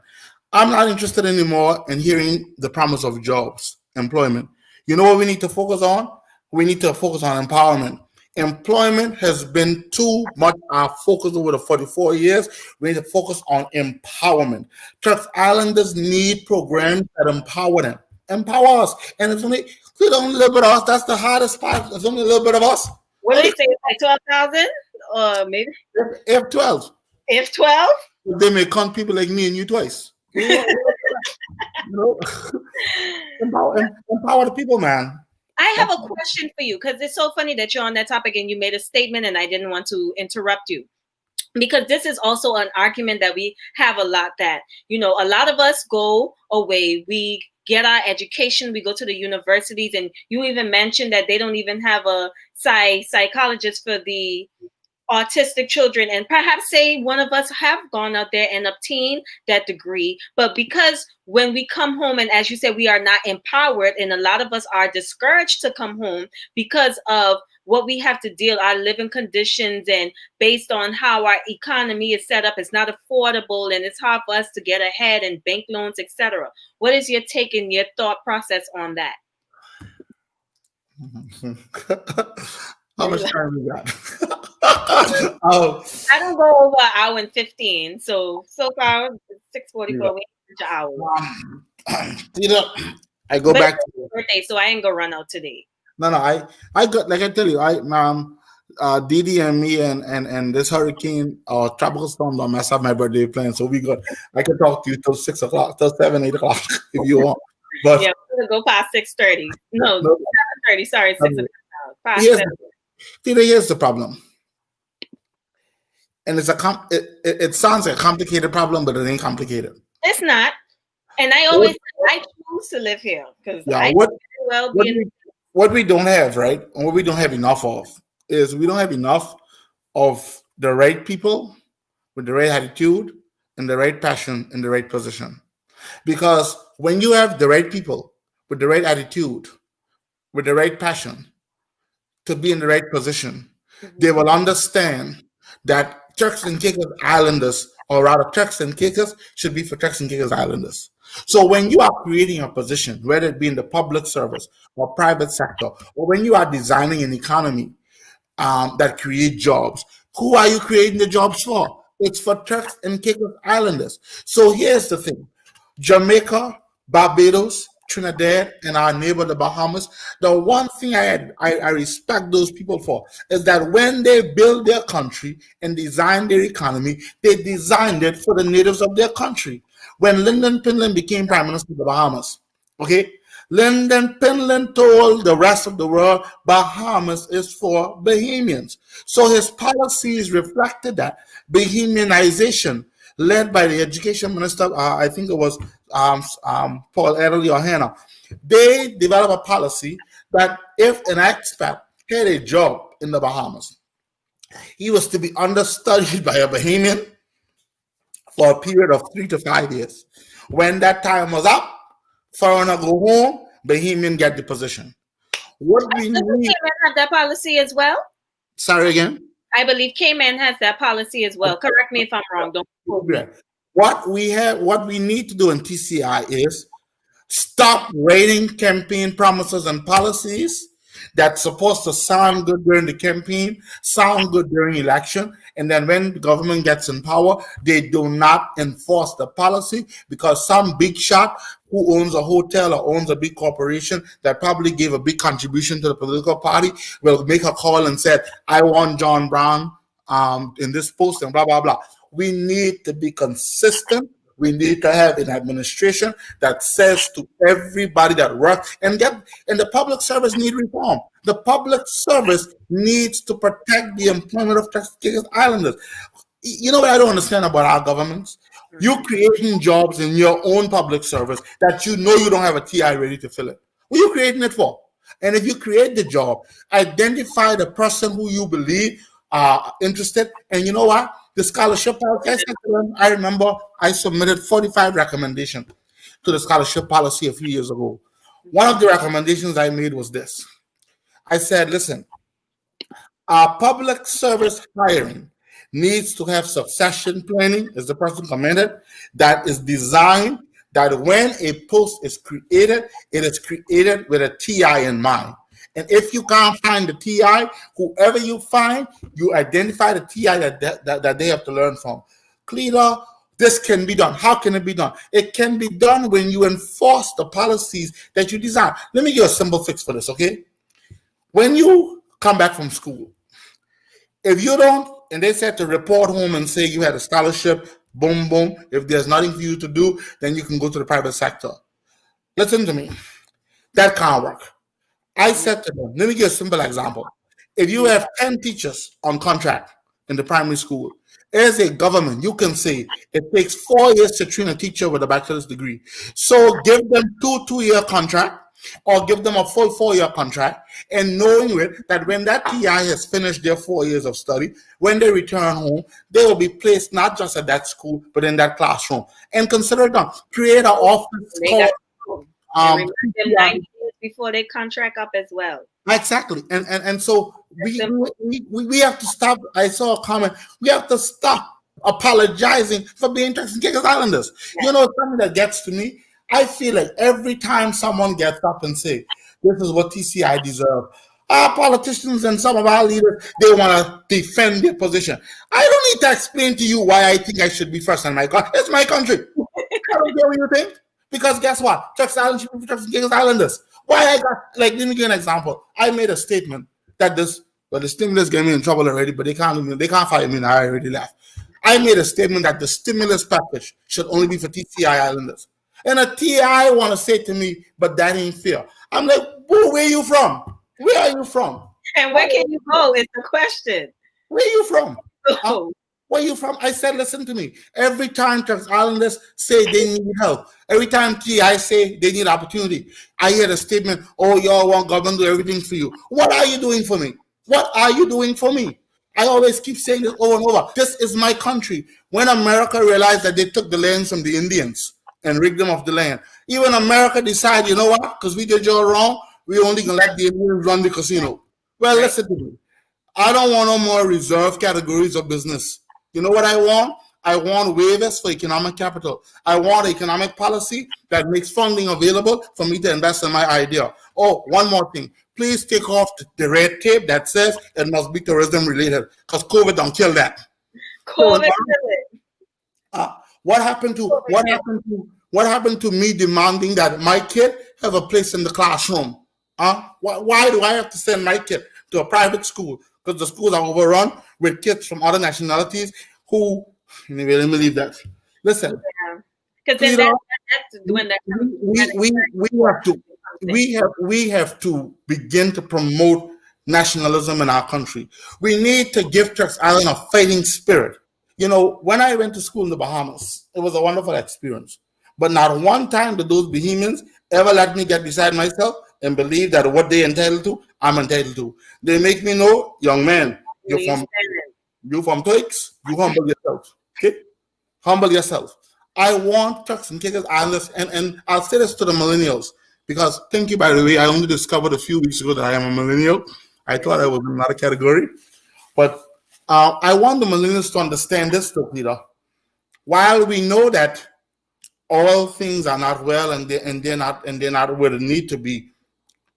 Speaker 2: I'm not interested anymore in hearing the promise of jobs, employment. You know what we need to focus on? We need to focus on empowerment. Employment has been too much our focus over the 44 years. We need to focus on empowerment. Turks Islanders need programs that empower them. Empower us. And it's only a little bit of us. That's the hardest part. It's only a little bit of us.
Speaker 1: What do
Speaker 2: Only
Speaker 1: they say? It's like 12,000 or maybe
Speaker 2: F12.
Speaker 1: if 12?
Speaker 2: They may count people like me and you twice. You know, empower the people, man.
Speaker 1: I have a question for you because it's so funny that you're on that topic and you made a statement and I didn't want to interrupt you. Because this is also an argument that we have a lot that, a lot of us go away, we get our education, we go to the universities, and you even mentioned that they don't even have a psychologist for the autistic children, and perhaps say one of us have gone out there and obtained that degree, but because when we come home, and as you said, we are not empowered, and a lot of us are discouraged to come home because of what we have to deal, our living conditions, and based on how our economy is set up, it's not affordable and it's hard for us to get ahead, and bank loans, etc. What is your take and your thought process on that?
Speaker 2: How much time we got? Oh,
Speaker 1: I don't go over an hour and 15. So far, it's
Speaker 2: yeah.
Speaker 1: 6:44. We have an hour.
Speaker 2: You know, I go
Speaker 1: But it's
Speaker 2: back to
Speaker 1: my birthday, so I ain't gonna run out today.
Speaker 2: no. I got like I tell you, Didi and me and this hurricane or tropical storm don't mess up my birthday plan. So we got. I can talk to you till 6 o'clock, till 7, 8 o'clock if you want. But
Speaker 1: Yeah, we're gonna go past 6:30. No,
Speaker 2: no,
Speaker 1: 7:30. Sorry,
Speaker 2: I
Speaker 1: 6
Speaker 2: mean,
Speaker 1: o'clock. Past
Speaker 2: here's
Speaker 1: 7.
Speaker 2: here's the problem, and it sounds like a complicated problem, but it ain't complicated.
Speaker 1: It's not. And I
Speaker 2: What,
Speaker 1: always say I choose to live here because
Speaker 2: yeah,
Speaker 1: I could very well
Speaker 2: what
Speaker 1: be in.
Speaker 2: we what we don't have, right? And what we don't have enough of is we don't have enough of the right people with the right attitude and the right passion in the right position. Because when you have the right people with the right attitude, with the right passion to be in the right position, they
Speaker 1: Mhm.
Speaker 2: will understand that Turks and Caicos Islanders, or rather Turks and Caicos, should be for Turks and Caicos Islanders. So when you are creating a position, whether it be in the public service or private sector, or when you are designing an economy that create jobs, who are you creating the jobs for? It's for Turks and Caicos Islanders. So here's the thing: Jamaica, Barbados, Trinidad, and our neighbor, the Bahamas. The one thing I respect those people for is that when they build their country and design their economy, they designed it for the natives of their country. When Lyndon Pinland became Prime Minister of the Bahamas, okay, Lyndon Pinland told the rest of the world Bahamas is for Bahamians. So his policies reflected that Bahamianization led by the education minister, I think it was Paul Early or Hannah. They developed a policy that if an expat had a job in the Bahamas, he was to be understudied by a Bahamian for a period of 3 to 5 years. When that time was up, foreigner go home, Bahamian get the position. What we
Speaker 1: Doesn't
Speaker 2: need,
Speaker 1: Cayman have that policy as well?
Speaker 2: sorry again.
Speaker 1: I believe Cayman has that policy as well. Correct me if I'm wrong. Don't quote me.
Speaker 2: What we need to do in TCI is stop writing campaign promises and policies that's supposed to sound good during the campaign, sound good during election, and then when the government gets in power, they do not enforce the policy because some big shot who owns a hotel or owns a big corporation that probably gave a big contribution to the political party will make a call and said, "I want John Brown in this post," and blah blah blah. We need to be consistent. We need to have an administration that says to everybody that works and the public service need reform. The public service needs to protect the employment of Texas Islanders. You know what I don't understand about our governments? You
Speaker 1: Mhm.
Speaker 2: creating jobs in your own public service that you know you don't have a TI ready to fill it. What are you creating it for? And if you create the job, identify the person who you believe are interested. And you know what? The scholarship policy, I remember I submitted 45 recommendations to the scholarship policy a few years ago. One of the recommendations I made was this. I said, listen, our public service hiring needs to have succession planning, as the person commented, that is designed that when a post is created, it is created with a TI in mind. And if you can't find the TI, whoever you find, you identify the TI that they have to learn from. Cleta, this can be done. How can it be done? It can be done when you enforce the policies that you design. Let me give you a simple fix for this, okay? When you come back from school, if you don't, and they said to report home and say you had a scholarship, boom, boom. If there's nothing for you to do, then you can go to the private sector. Listen to me. That can't work. I said to them, let me give you a simple example. If you have 10 teachers on contract in the primary school, as a government, you can say it takes 4 years to train a teacher with a bachelor's degree. So give them two-year contract or give them a full 4 year contract and knowing that when that TI has finished their 4 years of study, when they return home, they will be placed not just at that school, but in that classroom. And consider it done. Create an office
Speaker 1: They got
Speaker 2: called
Speaker 1: and remind them
Speaker 2: TCI.
Speaker 1: 90 days before they contract up as well.
Speaker 2: Exactly. And so
Speaker 1: That's
Speaker 2: we,
Speaker 1: simple.
Speaker 2: we have to stop. I saw a comment. We have to stop apologizing for being Turks and Caicos Islanders. You know, something that gets to me. I feel like every time someone gets up and say, "This is what TCI deserve," Our politicians and some of our leaders, they want to defend their position. I don't need to explain to you why I think I should be first in my country. It's my country. I don't care what you think. Because guess what? Turks Island should be Turks and Caicos Islanders. Why I got, like, let me give an example. I made a statement that this, well, the stimulus got me in trouble already, but they can't fire me now. I already left. I made a statement that the stimulus package should only be for TCI Islanders. And a TI want to say to me, but that ain't fair. I'm like, where are you from? Where are you from?
Speaker 1: And where can you go is the question.
Speaker 2: Where are you from?
Speaker 1: Oh,
Speaker 2: Where you from? I said, listen to me. Every time Turks Islanders say they need help, every time TI say they need opportunity, I hear the statement, oh, y'all want government to do everything for you. What are you doing for me? What are you doing for me? I always keep saying this over and over. This is my country. When America realized that they took the lands from the Indians and rigged them off the land, even America decided, you know what? Because we did y'all wrong, we only gonna let the Indians run the casino. Well,
Speaker 1: right.
Speaker 2: listen to me. I don't want no more reserve categories of business. You know what I want? I want waivers for economic capital. I want economic policy that makes funding available for me to invest in my idea. Oh, one more thing. Please take off the red tape that says it must be tourism related, because COVID don't kill that. So,
Speaker 1: COVID it.
Speaker 2: what happened to what happened to me demanding that my kid have a place in the classroom? Why do I have to send my kid to a private school? Because the schools are overrun with kids from other nationalities who, anyway, let me leave that. Listen,
Speaker 1: Yeah. Because then
Speaker 2: Cleta,
Speaker 1: that's when that comes.
Speaker 2: we have to we have to begin to promote nationalism in our country. We need to give Turks Island a fighting spirit. You know, when I went to school in the Bahamas, it was a wonderful experience. But not one time did those Bohemians ever let me get beside myself and believe that what they entitled to, I'm entitled to. They make me know, young man, you're from Turks, you humble yourself. Okay? Humble yourself. I want Turks and Caicos Islanders, and I'll say this to the millennials, because thank you, by the way, I only discovered a few weeks ago that I am a millennial. I thought I was in another category. But I want the millennials to understand this, though, Peter. While we know that all things are not well and they're not where they need to be,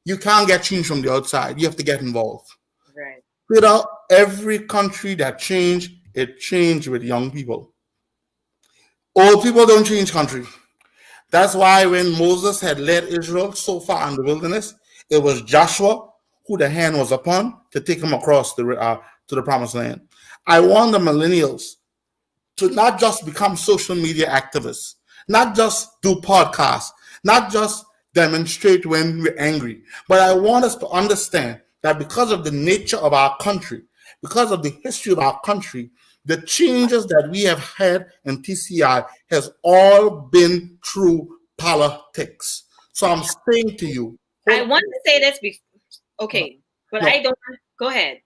Speaker 2: you can't get change from the outside. You have to get involved.
Speaker 1: Right.
Speaker 2: Peter, every country that changed, it changed with young people. Old people don't change country. That's why when Moses had led Israel so far in the wilderness, it was Joshua who the hand was upon to take him across to the promised land. I want the millennials to not just become social media activists, not just do podcasts, not just demonstrate when we're angry, but I want us to understand that because of the nature of our country, because of the history of our country, the changes that we have had in TCI has all been through politics. So I'm saying to you,
Speaker 1: I want to say this before. Okay, but
Speaker 2: no,
Speaker 1: I don't. Go ahead.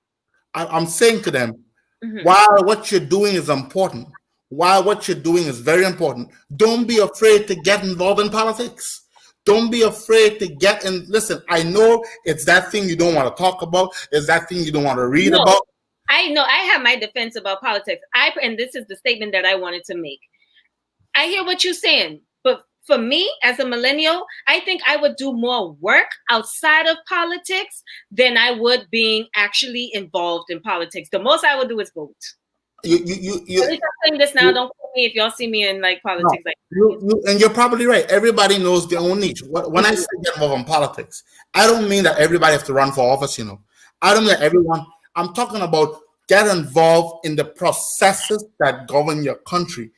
Speaker 2: I'm saying to them,
Speaker 1: Hmm.
Speaker 2: while what you're doing is important, while what you're doing is very important, don't be afraid to get involved in politics. Don't be afraid to get in. Listen, I know it's that thing you don't want to talk about, it's that thing you don't want to read
Speaker 1: No,
Speaker 2: about.
Speaker 1: I know. I have my defense about politics. And this is the statement that I wanted to make. I hear what you're saying, but for me as a millennial, I think I would do more work outside of politics than I would being actually involved in politics. The most I would do is vote.
Speaker 2: You
Speaker 1: At least I'm saying this now. Don't call me if y'all see me in like
Speaker 2: No,
Speaker 1: politics. Like,
Speaker 2: and you're probably right. Everybody knows their own niche. When I say get involved in politics, I don't mean that everybody has to run for office. I don't mean that everyone. I'm talking about get involved in the processes that govern your country.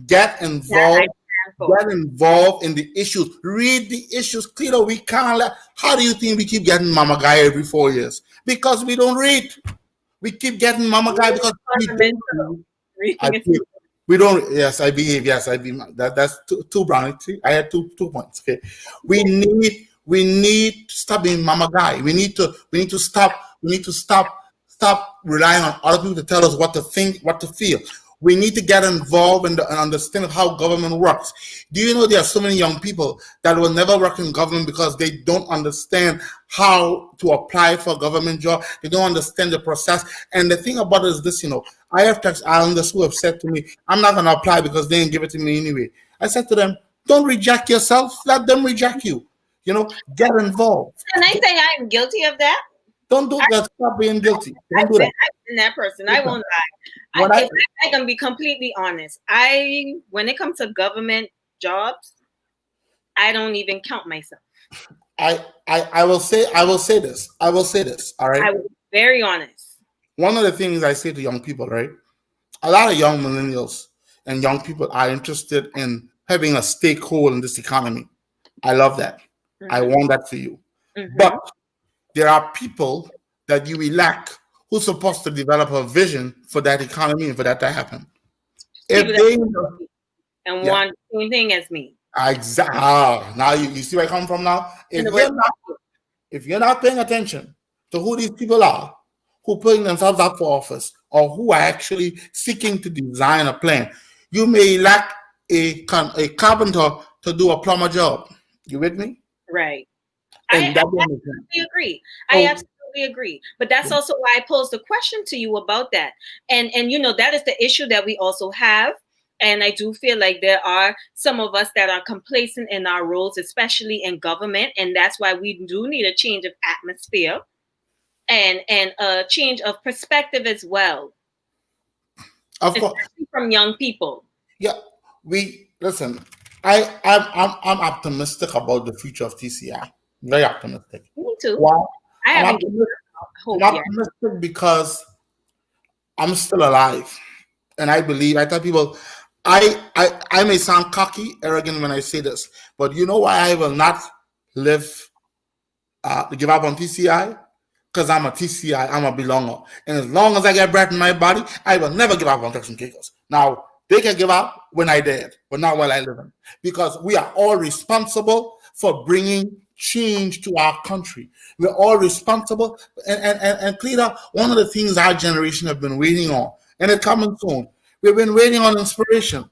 Speaker 2: Get
Speaker 1: that I
Speaker 2: involved.
Speaker 1: stand for.
Speaker 2: Get involved in the issues. Read the issues. Clear. We can't let. How do you think we keep getting Mama Guy every 4 years? Because we don't read. We keep getting Mama Guy because we don't
Speaker 1: Fundamental.
Speaker 2: read. I
Speaker 1: Reading is
Speaker 2: feel we don't. Yes, I behave. Yes, I be. That's two Brownie. I had two points. Okay, we need to stop being Mama Guy. We need to stop. We need to stop relying on other people to tell us what to think, what to feel. We need to get involved in and understand how government works. Do you know there are so many young people that will never work in government because they don't understand how to apply for a government job? They don't understand the process. And the thing about it is this, I have tax islanders who have said to me, I'm not going to apply because they didn't give it to me anyway. I said to them, don't reject yourself. Let them reject you. Get involved.
Speaker 1: Can I say I'm guilty of that?
Speaker 2: Don't do
Speaker 1: I,
Speaker 2: that. Stop being guilty. Don't do that.
Speaker 1: I've been that person. I
Speaker 2: Listen,
Speaker 1: won't lie.
Speaker 2: when I
Speaker 1: I can be completely honest. When it comes to government jobs, I don't even count myself.
Speaker 2: I will say this. I will say this. All right.
Speaker 1: I was very honest.
Speaker 2: One of the things I say to young people, right? A lot of young millennials and young people are interested in having a stakehold in this economy. I love that. I
Speaker 1: Hmm.
Speaker 2: want that for you. But
Speaker 1: Hmm.
Speaker 2: there are people that you elect who's supposed to develop a vision for that economy and for that to happen.
Speaker 1: People
Speaker 2: If
Speaker 1: that
Speaker 2: they,
Speaker 1: and
Speaker 2: yeah,
Speaker 1: want the same thing as me.
Speaker 2: exactly. Now you see where I come from now.
Speaker 1: In the red,
Speaker 2: If you're not paying attention to who these people are, who putting themselves up for office, or who are actually seeking to design a plan, you may lack a carpenter to do a plumber job. You with me?
Speaker 1: right.
Speaker 2: And
Speaker 1: I
Speaker 2: that doesn't make sense.
Speaker 1: absolutely agree. I
Speaker 2: So
Speaker 1: absolutely agree. But that's also why I posed a question to you about that. And that is the issue that we also have. And I do feel like there are some of us that are complacent in our roles, especially in government, and that's why we do need a change of atmosphere and a change of perspective as well,
Speaker 2: of course,
Speaker 1: especially from young people.
Speaker 2: yeah. We listen. I'm optimistic about the future of TCI. Very optimistic.
Speaker 1: Me too.
Speaker 2: Why?
Speaker 1: I
Speaker 2: I'm
Speaker 1: haven't given
Speaker 2: optimistic.
Speaker 1: up
Speaker 2: I'm
Speaker 1: hope yet.
Speaker 2: optimistic because I'm still alive. And I believe, I tell people, I may sound cocky, arrogant when I say this, but you know why I will not live, give up on TCI? Because I'm a TCI, I'm a belonger. And as long as I get breath in my body, I will never give up on Turks and Caicos. Now, they can give up when I dead, but not while I live in. Because we are all responsible for bringing change to our country. We're all responsible. And Cleta, one of the things our generation have been waiting on, and it's coming soon, we've been waiting on inspiration.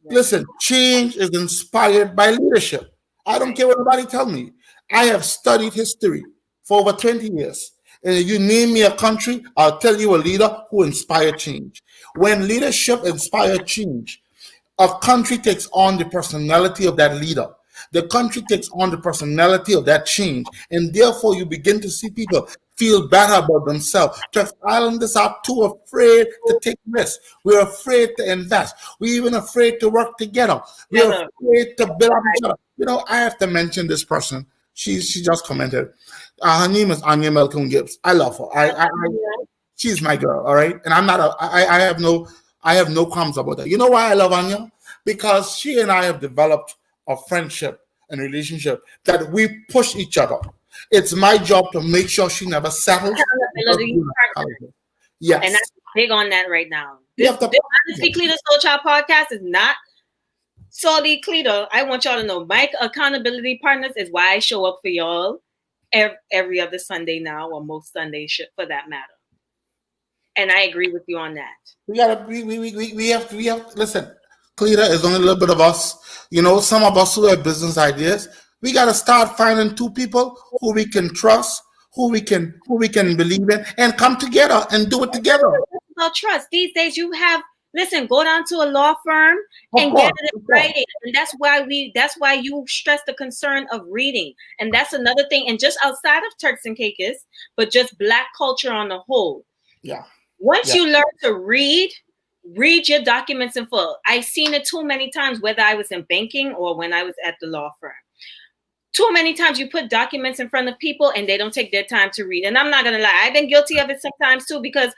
Speaker 1: Right,
Speaker 2: Listen, change is inspired by leadership. I don't
Speaker 1: right.
Speaker 2: care what anybody tell me. I have studied history for over 20 years. And if you name me a country, I'll tell you a leader who inspired change. When leadership inspired change, a country takes on the personality of that leader. The country takes on the personality of that change. And therefore, you begin to see people feel better about themselves. Just islanders are too afraid to take risks. We're afraid to invest. We're even afraid to work together. We're
Speaker 1: Together.
Speaker 2: afraid to build up each other. You know, I have to mention this person. She just commented. Her name is Anya Malcolm Gibbs. I love her. She's my girl, all right. And I'm not. I have no qualms about that. You know why I love Anya? Because she and I have developed a friendship and relationship that we push each other. It's my job to make sure she never settles. Because
Speaker 1: Accountability
Speaker 2: we're not
Speaker 1: partner.
Speaker 2: accountable.
Speaker 1: And
Speaker 2: Yes,
Speaker 1: I'm big on that right now.
Speaker 2: we
Speaker 1: This,
Speaker 2: have to.
Speaker 1: this honestly, Cleta Soul Child podcast is not solely Cleta. I want y'all to know my accountability partners is why I show up for y'all every other Sunday now, or most Sundays for that matter. And I agree with you on that.
Speaker 2: We gotta. We have. Listen, Cleta is only a little bit of us. You know, some of us who have business ideas. We gotta start finding two people who we can trust, who we can believe in, and come together and do it together.
Speaker 1: It's about trust. These days, listen, go down to a law firm
Speaker 2: Of
Speaker 1: and get
Speaker 2: course,
Speaker 1: it
Speaker 2: of
Speaker 1: in
Speaker 2: course.
Speaker 1: writing. And that's why you stress the concern of reading. And that's another thing. And just outside of Turks and Caicos, but just Black culture on the whole.
Speaker 2: Yeah,
Speaker 1: Once
Speaker 2: yeah.
Speaker 1: you learn to read your documents in full. I've seen it too many times, whether I was in banking or when I was at the law firm. Too many times you put documents in front of people and they don't take their time to read. And I'm not gonna lie, I've been guilty of it sometimes too, because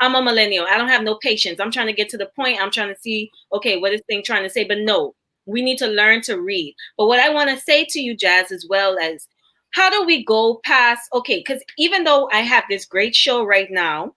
Speaker 1: I'm a millennial. I don't have no patience. I'm trying to get to the point. I'm trying to see, okay, what is thing trying to say? But no, we need to learn to read. But what I want to say to you, Jas, as well as how do we go past, okay, because even though I have this great show right now,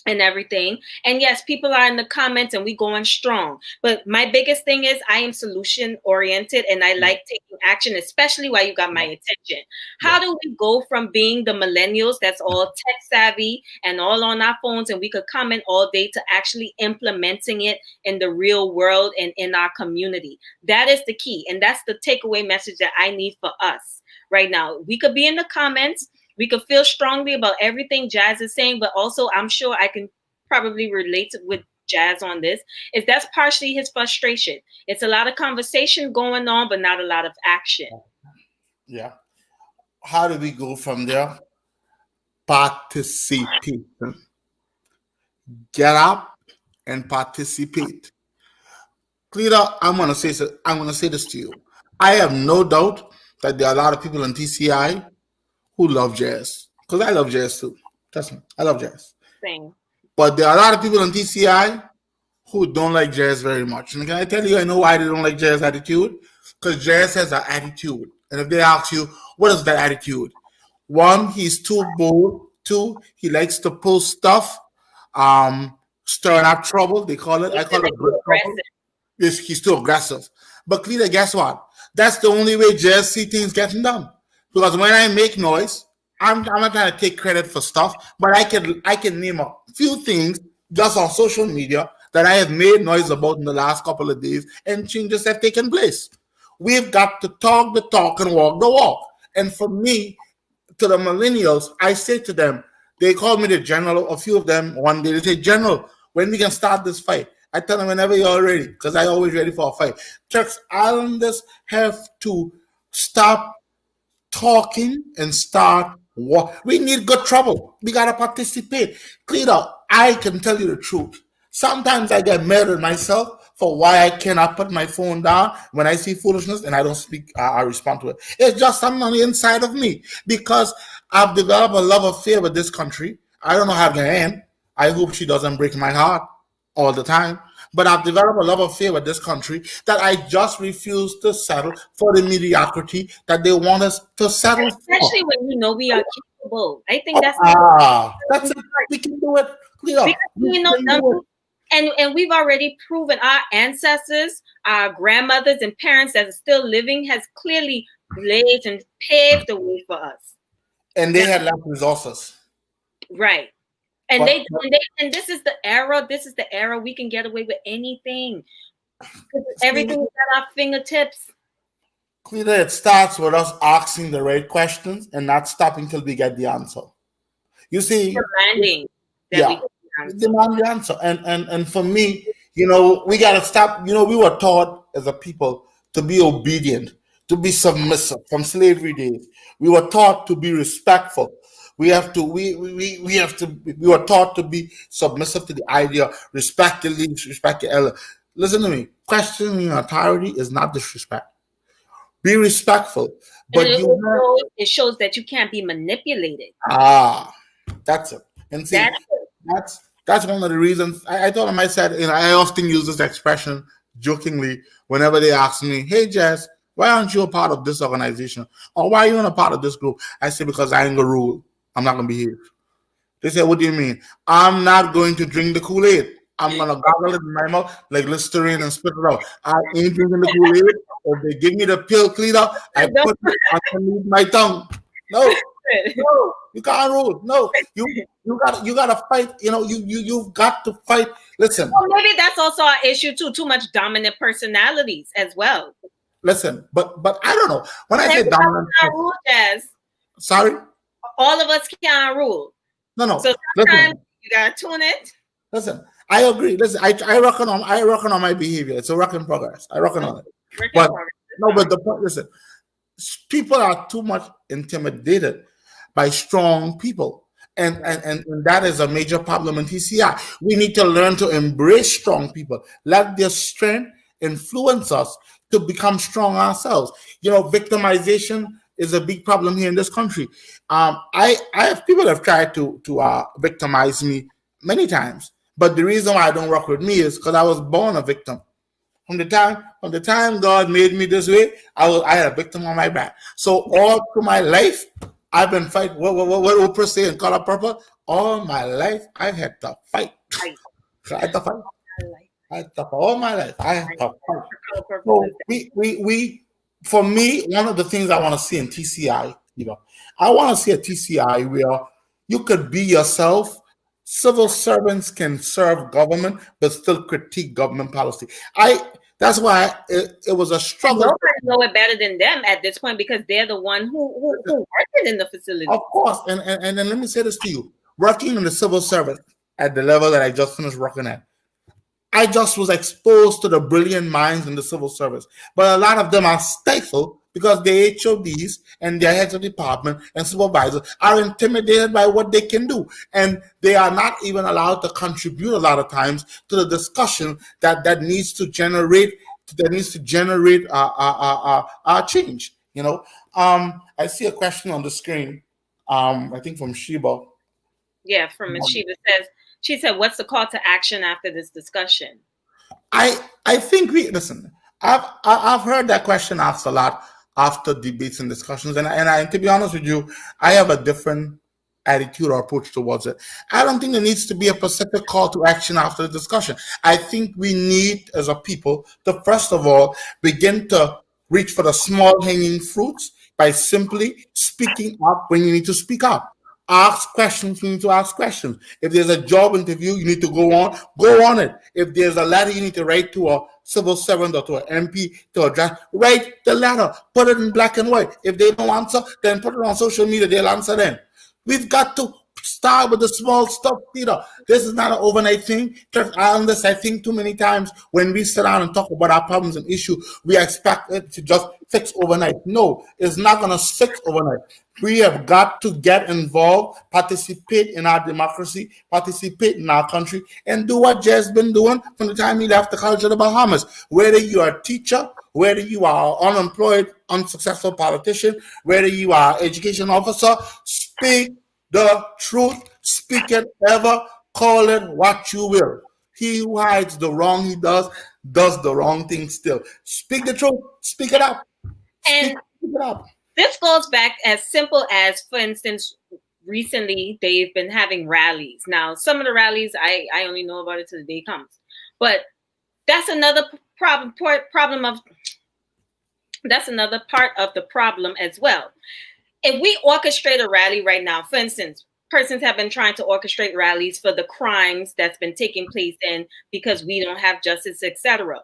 Speaker 1: and everything. And yes, people are in the comments and we going strong. But my biggest thing is I am solution oriented and I
Speaker 2: Yeah,
Speaker 1: like taking action, especially while you got my attention.
Speaker 2: yeah,
Speaker 1: How do we go from being the millennials that's all tech savvy and all on our phones and we could comment all day to actually implementing it in the real world and in our community? That is the key. And that's the takeaway message that I need for us right now. We could be in the comments, we could feel strongly about everything Jas is saying, but also I'm sure I can probably relate with Jas on this, is that's partially his frustration. It's a lot of conversation going on, but not a lot of action.
Speaker 2: yeah. How do we go from there? Participation. Get up and participate. Cleta, I'm gonna say this to you. I have no doubt that there are a lot of people in TCI who love jazz. Because I love jazz too. Trust me, I love jazz.
Speaker 1: Thing.
Speaker 2: But there are a lot of people in TCI who don't like jazz very much. And can I tell you, I know why they don't like jazz attitude? Because jazz has an attitude. And if they ask you, what is that attitude? One, he's too bold. Two, he likes to pull stuff, stirring up trouble. They call it. I
Speaker 1: It's
Speaker 2: call it good trouble.
Speaker 1: aggressive.
Speaker 2: He's too aggressive. But Cleta, guess what? That's the only way jazz see things getting done. Because when I make noise, I'm not trying to take credit for stuff, but I can name a few things just on social media that I have made noise about in the last couple of days, and changes have taken place. We've got to talk the talk and walk the walk. And for me, to the millennials, I say to them, they call me the general. A few of them one day they say, General, when we can start this fight? I tell them whenever you're ready, because I always ready for a fight. Turks Islanders have to stop talking and start what we need good trouble. We gotta participate. Cleta, I can tell you the truth. Sometimes I get mad at myself for why I cannot put my phone down when I see foolishness and I don't speak. I respond to it. It's just something on the inside of me because I've developed a love affair with this country. I don't know how it's gonna end. I hope she doesn't break my heart all the time. But I've developed a love affair with this country that I just refuse to settle for the mediocrity that they want us to settle for.
Speaker 1: Especially when you know we are capable. I think that's
Speaker 2: That's it. We can do it. Clear.
Speaker 1: because
Speaker 2: We
Speaker 1: you know
Speaker 2: can do it.
Speaker 1: and we've already proven our ancestors, our grandmothers and parents that are still living has clearly blazed and paved the way for us.
Speaker 2: And they had less resources.
Speaker 1: Right. And
Speaker 2: But,
Speaker 1: they and this is the era. This is the era we can get away with anything. 'Cause everything is at our fingertips.
Speaker 2: Clear, it starts with us asking the right questions and not stopping till we get the answer. You see,
Speaker 1: Demanding that we
Speaker 2: yeah,
Speaker 1: get the answer.
Speaker 2: demand the answer. And for me, we gotta stop. We were taught as a people to be obedient, to be submissive from slavery days. We were taught to be respectful. We were taught to be submissive to the idea, respect your leaders, respect your elder. Listen to me. Questioning authority is not disrespect. Be respectful.
Speaker 1: And
Speaker 2: But you have
Speaker 1: it shows that you can't be manipulated.
Speaker 2: ah, that's it. And see,
Speaker 1: That's
Speaker 2: that's one of the reasons I told him. I said, I often use this expression jokingly whenever they ask me, "Hey, Jess, why aren't you a part of this organization? Or why are you not a part of this group?" I say, "Because I ain't gonna rule. I'm not gonna behave." They say, "What do you mean?" I'm not going to drink the Kool-Aid. I'm gonna gargle it in my mouth like Listerine and spit it out. I ain't drinking the Kool-Aid. If they give me the pill cleaner, I put it underneath my tongue. No, no, you can't rule. No, you gotta fight. You've got to fight. Listen,
Speaker 1: well, maybe that's also our issue too. Too much dominant personalities as well.
Speaker 2: listen. But I don't know. When I say
Speaker 1: Everybody
Speaker 2: dominant,
Speaker 1: can't rule, Jazz.
Speaker 2: sorry,
Speaker 1: All of us can't rule.
Speaker 2: no.
Speaker 1: So sometimes
Speaker 2: Listen,
Speaker 1: you gotta tune it.
Speaker 2: listen. I agree. Listen, I reckon on my behavior. It's a work in progress. I reckon on it.
Speaker 1: Work in
Speaker 2: But
Speaker 1: progress.
Speaker 2: no, but the point. Listen, people are too much intimidated by strong people. And that is a major problem in TCI. We need to learn to embrace strong people. Let their strength influence us to become strong ourselves. Victimization is a big problem here in this country. I have people that have tried to victimize me many times, but the reason why I don't work with me is because I was born a victim. From the time God made me this way, I had a victim on my back. So all through my life, I've been fighting. What Oprah say in Color Purple? All my life, I've had to fight.
Speaker 1: Right.
Speaker 2: I had to fight.
Speaker 1: I like
Speaker 2: I had to fight. All my life, I had to fight.
Speaker 1: color purple.
Speaker 2: So for me, one of the things I want to see in TCI, I want to see a TCI where you could be yourself. Civil servants can serve government, but still critique government policy. That's why it was a struggle.
Speaker 1: Nobody know it better than them at this point because they're the one who working in the facility.
Speaker 2: Of course, and then let me say this to you: working in the civil service at the level that I just finished working at, I just was exposed to the brilliant minds in the civil service, but a lot of them are stifled because the HODs and their heads of department and supervisors are intimidated by what they can do, and they are not even allowed to contribute a lot of times to the discussion that needs to generate change. I see a question on the screen. I think from Sheba.
Speaker 1: Yeah, from Ms. Shiva says, she said, what's the call to action after this discussion?
Speaker 2: I think we listen. I've heard that question asked a lot after debates and discussions, and to be honest with you, I have a different attitude or approach towards it. I don't think there needs to be a specific call to action after the discussion. I think we need, as a people, to first of all begin to reach for the small hanging fruits by simply speaking up when you need to speak up. Ask questions, you need to ask questions. If there's a job interview, you need to go on it. If there's a letter you need to write to a civil servant or to an MP to address, write the letter, put it in black and white. If they don't answer, then put it on social media, they'll answer then. We've got to start with the small stuff, Peter. This is not an overnight thing. I think too many times when we sit down and talk about our problems and issues, we expect it to just fix overnight. No, it's not going to fix overnight. We have got to get involved, participate in our democracy, participate in our country, and do what Jay's been doing from the time he left the College of the Bahamas. Whether you are a teacher, whether you are an unemployed, unsuccessful politician, whether you are an education officer, speak the truth, speak it ever, call it what you will. He who hides the wrong he does the wrong thing still. Speak the truth, speak it up.
Speaker 1: And
Speaker 2: speak it up.
Speaker 1: This goes back as simple as, for instance, recently they've been having rallies. Now, some of the rallies, I only know about it till the day comes. But that's another that's another part of the problem as well. If we orchestrate a rally right now, for instance, persons have been trying to orchestrate rallies for the crimes that's been taking place in because we don't have justice, etc.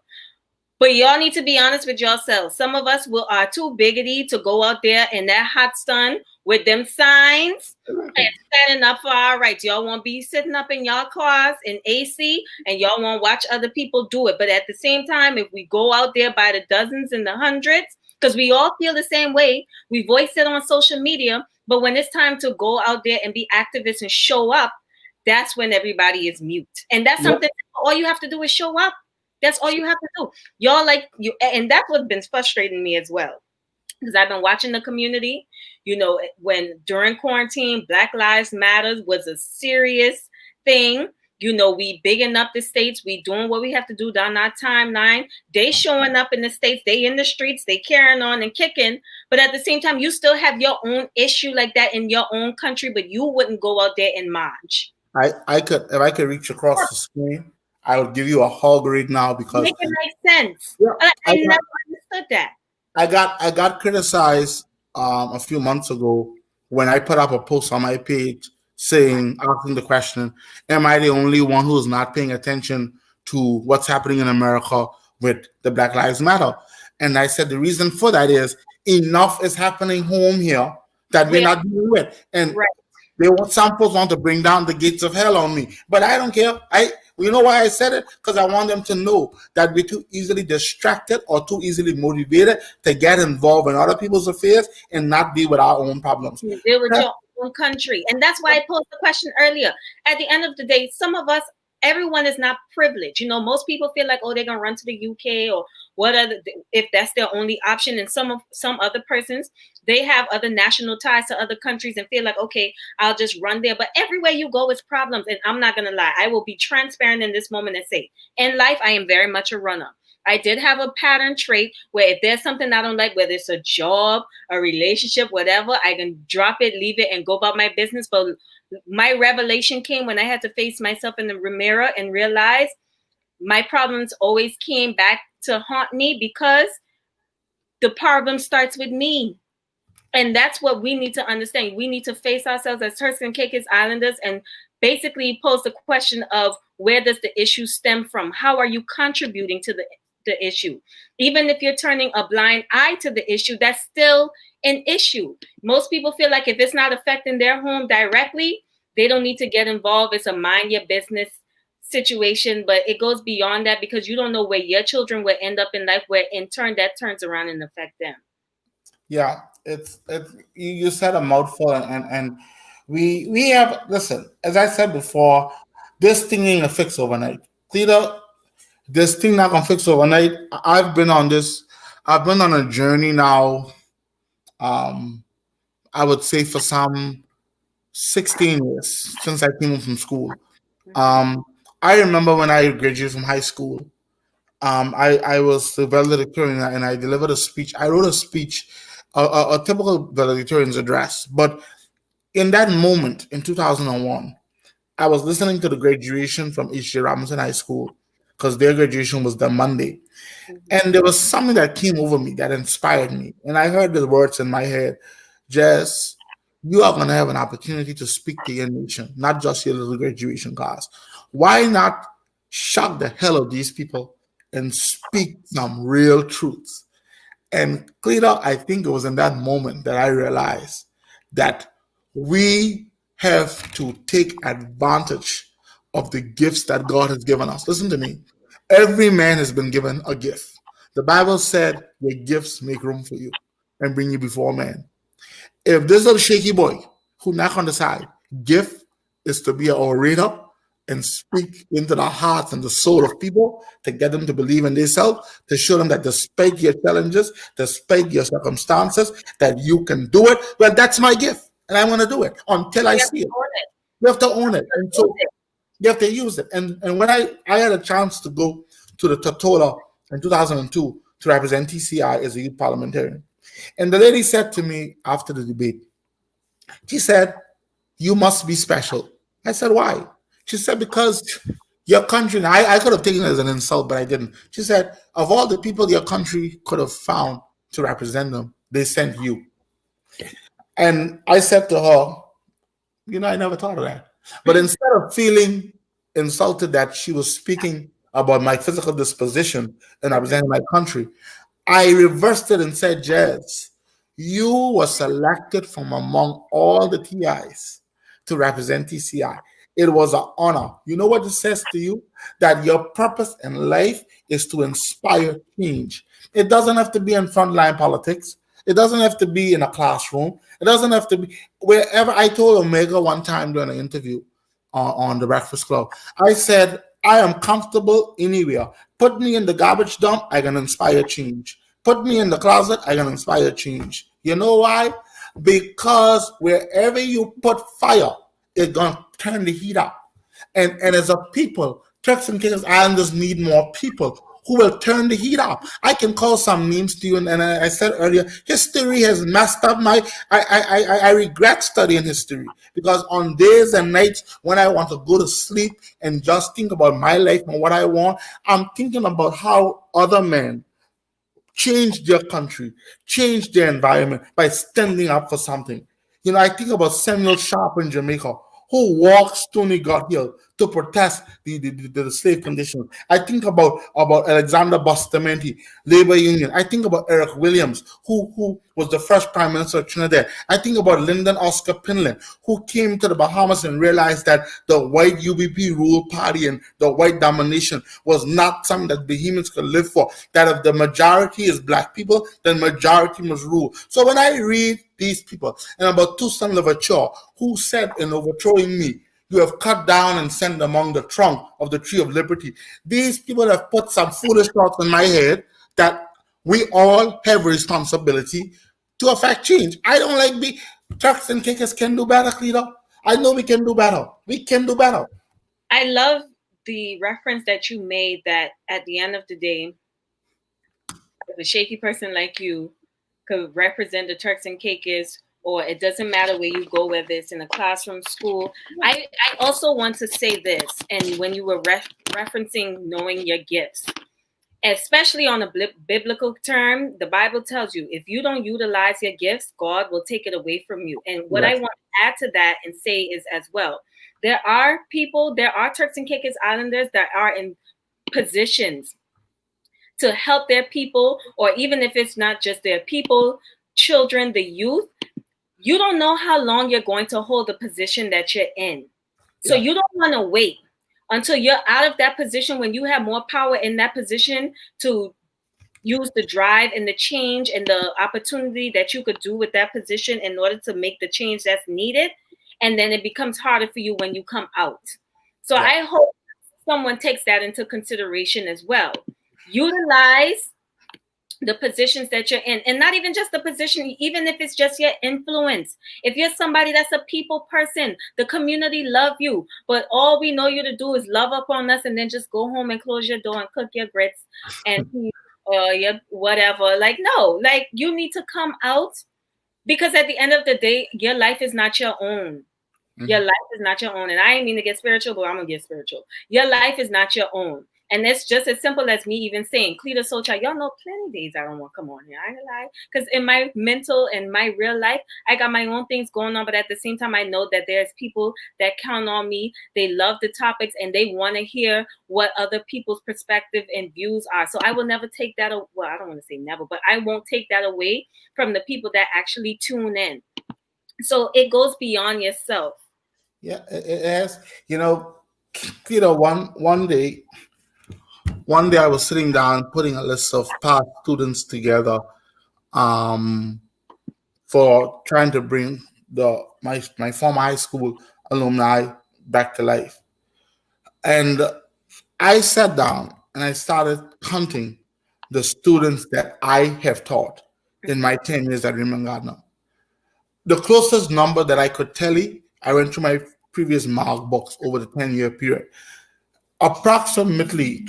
Speaker 1: But y'all need to be honest with yourselves. Some of us are too biggity to go out there in that hot sun with them signs and standing up for our rights. Y'all won't be sitting up in y'all cars in AC and y'all won't watch other people do it. But at the same time, if we go out there by the dozens and the hundreds, because we all feel the same way, we voice it on social media. But when it's time to go out there and be activists and show up, that's when everybody is mute. And that's something all you have to do is show up. That's all you have to do. Y'all and that's what's been frustrating me as well. Because I've been watching the community, when during quarantine, Black Lives Matter was a serious thing. We bigging up the states. We doing what we have to do down our timeline. They showing up in the states. They in the streets. They carrying on and kicking. But at the same time, you still have your own issue like that in your own country, but you wouldn't go out there and march.
Speaker 2: If I could reach across the screen, I would give you a hug right now because
Speaker 1: make it make sense. Yeah, I never understood that.
Speaker 2: I got criticized a few months ago when I put up a post on my page asking the question, am I the only one who is not paying attention to what's happening in America with the Black Lives Matter? And I said the reason for that is enough is happening home here that we're not dealing with. And some folks want to bring down the gates of hell on me. But I don't care. You know why I said it? Because I want them to know that we're too easily distracted or too easily motivated to get involved in other people's affairs and not deal with our own problems.
Speaker 1: You deal with your own country. And that's why I posed the question earlier. At the end of the day, some of us, everyone is not privileged. Most people feel like, they're going to run to the UK or if that's their only option. And some other persons, they have other national ties to other countries and feel like, okay, I'll just run there. But everywhere you go is problems. And I'm not going to lie. I will be transparent in this moment and say, in life, I am very much a runner. I did have a pattern trait where if there's something I don't like, whether it's a job, a relationship, whatever, I can drop it, leave it, and go about my business. But my revelation came when I had to face myself in the mirror and realize my problems always came back to haunt me because the problem starts with me. And that's what we need to understand. We need to face ourselves as Turks and Caicos Islanders and basically pose the question of where does the issue stem from? How are you contributing to the issue? Even if you're turning a blind eye to the issue, that's still an issue. Most people feel like if it's not affecting their home directly, they don't need to get involved. It's a mind your business situation, but it goes beyond that because you don't know where your children will end up in life, where in turn that turns around and affect them.
Speaker 2: Yeah, it's you said a mouthful, and we have, listen, as I said before, this thing ain't a fix overnight. Cleta, this thing not gonna fix overnight. I've been on a journey now. Um, I would say for some 16 years since I came home from school.
Speaker 1: Mhm.
Speaker 2: Um, I remember when I graduated from high school. I was the valedictorian and I delivered a speech. I wrote a speech, a typical valedictorian's address. But in that moment, in 2001, I was listening to the graduation from H.J. Robinson High School because their graduation was the Monday.
Speaker 1: Mhm.
Speaker 2: And there was something that came over me that inspired me. And I heard the words in my head, Jess, you are going to have an opportunity to speak to your nation, not just your little graduation class. Why not shock the hell out of these people and speak some real truths? And Cleta, I think it was in that moment that I realized that we have to take advantage of the gifts that God has given us. Listen to me. Every man has been given a gift. The Bible said, your gifts make room for you and bring you before men. If this little shaky boy who knock on the side, gift is to be an orator and speak into the hearts and the soul of people to get them to believe in themselves, to show them that despite your challenges, despite your circumstances, that you can do it. Well, that's my gift, and I'm going to do it until I
Speaker 1: You have
Speaker 2: see
Speaker 1: to
Speaker 2: it.
Speaker 1: own it.
Speaker 2: You have to
Speaker 1: You
Speaker 2: own
Speaker 1: have
Speaker 2: it,
Speaker 1: to
Speaker 2: and
Speaker 1: use
Speaker 2: so
Speaker 1: it.
Speaker 2: you have to use it. And when I had a chance to go to the Totola in 2002 to represent TCI as a youth parliamentarian, and the lady said to me after the debate, she said, you must be special. I said, why? She said, because your country, and I could have taken it as an insult, but I didn't. She said, of all the people your country could have found to represent them, they sent you. And I said to her, I never thought of that. But instead of feeling insulted that she was speaking about my physical disposition and
Speaker 1: Mhm.
Speaker 2: representing my country, I reversed it and said, Jazz, you were selected from among all the TIs to represent TCI. It was an honor. You know what it says to you? That your purpose in life is to inspire change. It doesn't have to be in frontline politics. It doesn't have to be in a classroom. It doesn't have to be wherever. I told Omega one time during an interview on the Breakfast Club, I said, I am comfortable anywhere. Put me in the garbage dump, I can inspire change. Put me in the closet, I can inspire change. You know why? Because wherever you put fire, it's gonna turn the heat up. And as a people, Turks and Caicos Islanders need more people who will turn the heat up. I can call some names to you, and I said earlier, history has messed up my. I regret studying history because on days and nights when I want to go to sleep and just think about my life and what I want, I'm thinking about how other men change their country, change their environment by standing up for something. I think about Samuel Sharp in Jamaica, who walked Stony God Hill to protest the slave conditions. I think about Alexander Bustamante, labor union. I think about Eric Williams, who was the first prime minister of Trinidad. I think about Lyndon Oscar Pinley, who came to the Bahamas and realized that the white UBP rule party and the white domination was not something that Bahamians could live for. That if the majority is black people, then majority must rule. So when I read these people and about two sons of a chaw who said in overthrowing me, you have cut down and sent among the trunk of the tree of liberty. These people have put some foolish thoughts in my head that we all have a responsibility to affect change. I don't like be Turks and Caicos can do better, Cleta. I know we can do better. We can do better.
Speaker 1: I love the reference that you made that at the end of the day, if a shaky person like you could represent the Turks and Caicos, or it doesn't matter where you go, whether it's in a classroom, school. I also want to say this, and when you were referencing knowing your gifts, especially on a biblical term, the Bible tells you if you don't utilize your gifts, God will take it away from you. And what I
Speaker 2: Yes.
Speaker 1: want to add to that and say is as well, there are Turks and Caicos Islanders that are in positions to help their people, or even if it's not just their people, children, the youth. You don't know how long you're going to hold the position that you're in. So
Speaker 2: Yeah.
Speaker 1: you don't want to wait until you're out of that position when you have more power in that position to use the drive and the change and the opportunity that you could do with that position in order to make the change that's needed. And then it becomes harder for you when you come out. So
Speaker 2: Yeah.
Speaker 1: I hope someone takes that into consideration as well. Utilize the positions that you're in, and not even just the position, even if it's just your influence. If you're somebody that's a people person, the community love you, but all we know you to do is love up on us and then just go home and close your door and cook your grits and your whatever. Like, no, like, you need to come out, because at the end of the day, your life is not your own. Your
Speaker 2: Mhm.
Speaker 1: life is not your own. And I ain't mean to get spiritual, but I'm gonna get spiritual. Your life is not your own. And it's just as simple as me even saying, Cleta Soul Child, y'all know plenty days I don't want to come on here. I ain't gonna lie. Because in my mental and my real life, I got my own things going on. But at the same time, I know that there's people that count on me. They love the topics and they want to hear what other people's perspective and views are. So I will never take that. Well, I don't want to say never, but I won't take that away from the people that actually tune in. So it goes beyond yourself.
Speaker 2: Yeah, it has. You know, one day I was sitting down putting a list of past students together, um, for trying to bring my former high school alumni back to life. And I sat down and I started counting the students that I have taught in my 10 years at Raymond Gardner. The closest number that I could tally, I went through my previous mark books over the 10-year period. Approximately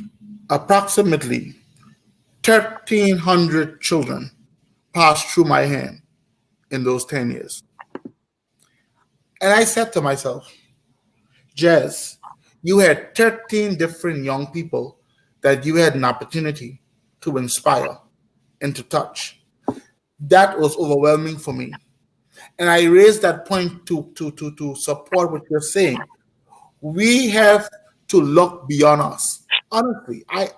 Speaker 2: 1,300 children passed through my hand in those 10 years. And I said to myself, Jazz, you had 13 different young people that you had an opportunity to inspire and to touch. That was overwhelming for me. And I raised that point to support what you're saying. We have to look beyond us. Honestly, I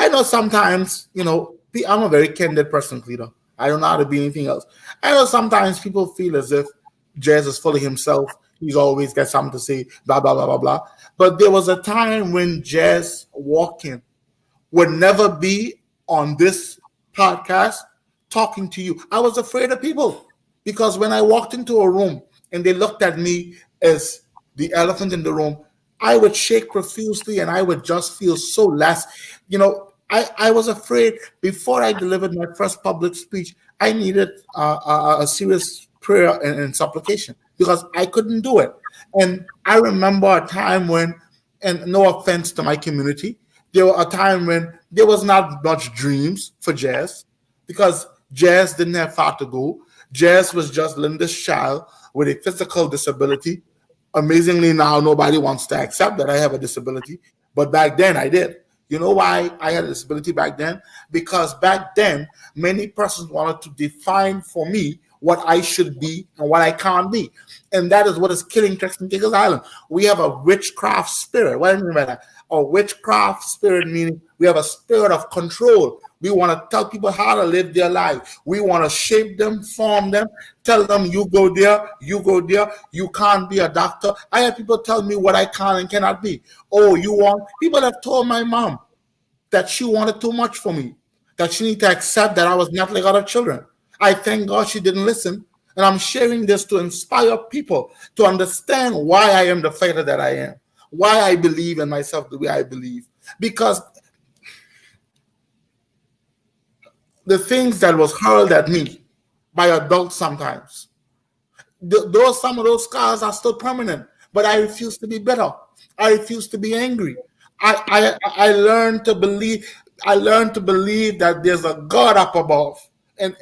Speaker 2: know sometimes, I'm a very candid person, Cleta. I don't know how to be anything else. I know sometimes people feel as if Jazz is full of himself. He's always got something to say, blah, blah, blah, blah, blah. But there was a time when Jas Walkin would never be on this podcast talking to you. I was afraid of people because when I walked into a room and they looked at me as the elephant in the room, I would shake profusely and I would just feel so less. I was afraid before I delivered my first public speech. I needed a serious prayer and supplication because I couldn't do it. And I remember a time when, and no offense to my community, there was a time when there was not much dreams for Jazz because Jazz didn't have far to go. Jazz was just Linda's child with a physical disability. Amazingly, now nobody wants to accept that I have a disability, but back then I did. You know why I had a disability back then? Because back then, many persons wanted to define for me what I should be and what I can't be. And that is what is killing Turks and Caicos Island. We have a witchcraft spirit. What do I mean by that? A witchcraft spirit meaning we have a spirit of control. We want to tell people how to live their life. We want to shape them, form them, tell them you go there, you can't be a doctor. I have people tell me what I can and cannot be. Oh, you want people have told my mom that she wanted too much for me, that she need to accept that I was not like other children. I thank God she didn't listen. And I'm sharing this to inspire people to understand why I am the fighter that I am, why I believe in myself the way I believe. Because the things that was hurled at me by adults sometimes, some of those scars are still permanent, but I refuse to be bitter. I refuse to be angry. I learned to believe. I learned to believe that there's a God up above, and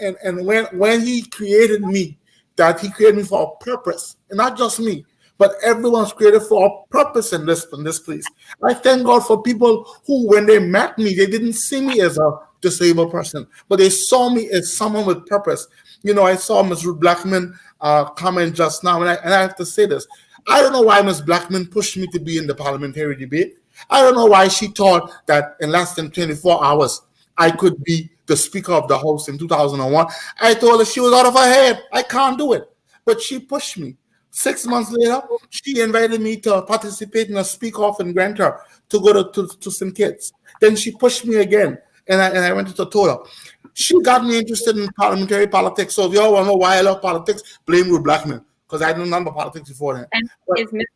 Speaker 2: when He created me, that He created me for a purpose, and not just me, but everyone's created for a purpose in this place. I thank God for people who, when they met me, they didn't see me as a disabled person, but they saw me as someone with purpose. I saw Ms. Ruth Blackman comment just now, and I have to say this. I don't know why Ms. Blackman pushed me to be in the parliamentary debate. I don't know why she thought that in less than 24 hours I could be the Speaker of the House in 2001. I told her she was out of her head. I can't do it. But she pushed me. 6 months later, she invited me to participate in a speak off in Grand Terre to go to St. Kitts. Then she pushed me again. and I went to Totola. She got me interested in parliamentary politics. So if y'all want to know why I love politics, blame Ruth Blackman because I didn't know politics before then.
Speaker 1: And
Speaker 2: But
Speaker 1: is Miss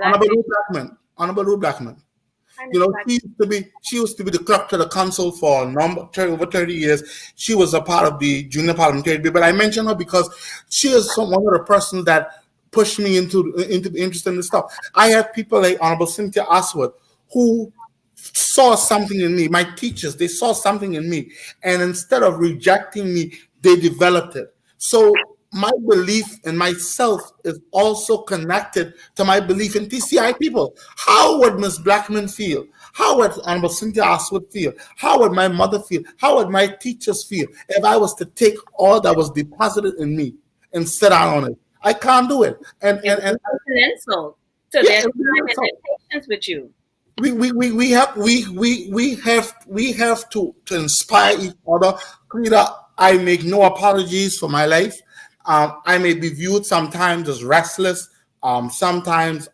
Speaker 2: Honorable
Speaker 1: Blackman?
Speaker 2: Ruth Blackman, Honorable Ruth Blackman.
Speaker 1: Hi,
Speaker 2: You
Speaker 1: Miss
Speaker 2: know,
Speaker 1: Black.
Speaker 2: she used to be the clerk to the council for over 30 years. She was a part of the junior parliamentary debate. But I mention her because she is one of the persons that pushed me into the interest in this stuff. I have people like Honorable Cynthia Oswald who saw something in me. My teachers, they saw something in me. And instead of rejecting me, they developed it. So my belief in myself is also connected to my belief in TCI people. How would Miss Blackman feel? How would Honorable Cynthia Oswood feel? How would my mother feel? How would my teachers feel if I was to take all that was deposited in me and sit down on it? I can't do it.
Speaker 1: It would be an insult to
Speaker 2: Yeah,
Speaker 1: their time and
Speaker 2: so
Speaker 1: their patience with you.
Speaker 2: we have to inspire each other. Cleta, I make no apologies for my life. I may be viewed sometimes as restless, sometimes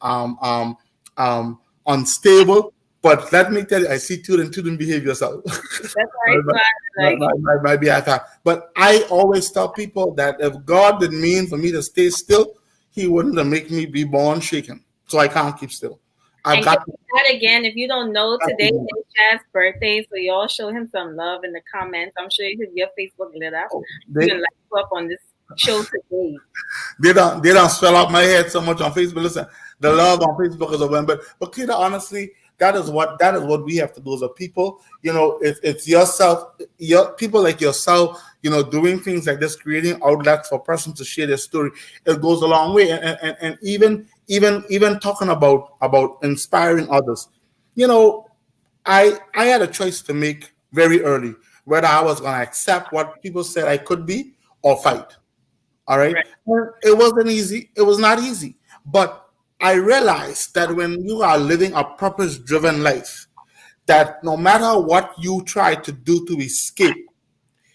Speaker 2: unstable. But let me tell you, I see student behave yourself.
Speaker 1: That's right. So I like
Speaker 2: Might be at that. But I always tell people that if God didn't mean for me to stay still, He wouldn't have made me be born shaken. So I can't keep still. I've
Speaker 1: and can
Speaker 2: got to.
Speaker 1: we add again, if you don't know, today is Jaz's birthday, so y'all show him some love in the comments. I'm sure your Facebook lit up. You
Speaker 2: They,
Speaker 1: can like you up on this show today.
Speaker 2: they don't swell up my head so much on Facebook. Listen, the love on Facebook is a win, but Kita, honestly, that is what we have to do as a people. It's yourself, your people like yourself. Doing things like this, creating outlets for persons to share their story. It goes a long way, and even talking about inspiring others. You know, I had a choice to make very early whether I was going to accept what people said I could be or fight. All right.
Speaker 1: Right.
Speaker 2: It wasn't easy. It was not easy. But I realized that when you are living a purpose driven life, that no matter what you try to do to escape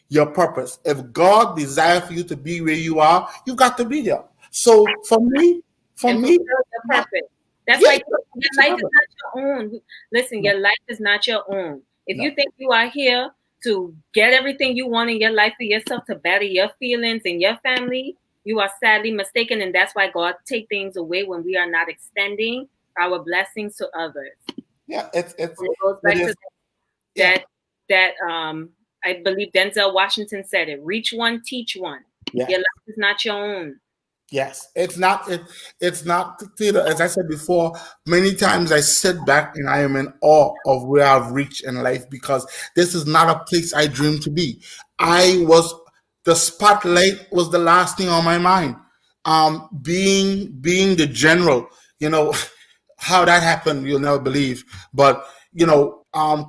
Speaker 2: your purpose, if God desires for you to be where you are, you got to be there. So for
Speaker 1: And
Speaker 2: me,
Speaker 1: fulfill your purpose. That's
Speaker 2: yeah,
Speaker 1: like your
Speaker 2: it's a
Speaker 1: life is
Speaker 2: purpose.
Speaker 1: not your own. Listen,
Speaker 2: No,
Speaker 1: your life is not your own. If
Speaker 2: no.
Speaker 1: you think you are here to get everything you want in your life for yourself, to better your feelings and your family, you are sadly mistaken, and that's why God take things away when we are not extending our blessings to others.
Speaker 2: Yeah, it's
Speaker 1: And it goes
Speaker 2: it
Speaker 1: back to
Speaker 2: is. Yeah,
Speaker 1: that that I believe Denzel Washington said it. Reach one, teach one.
Speaker 2: yeah.
Speaker 1: Your life is not your own.
Speaker 2: Yes, it's not theater. As I said before, many times I sit back and I am in awe of where I've reached in life because this is not a place I dreamed to be. I was the spotlight was the last thing on my mind. Being the general, you know, how that happened, you'll never believe. But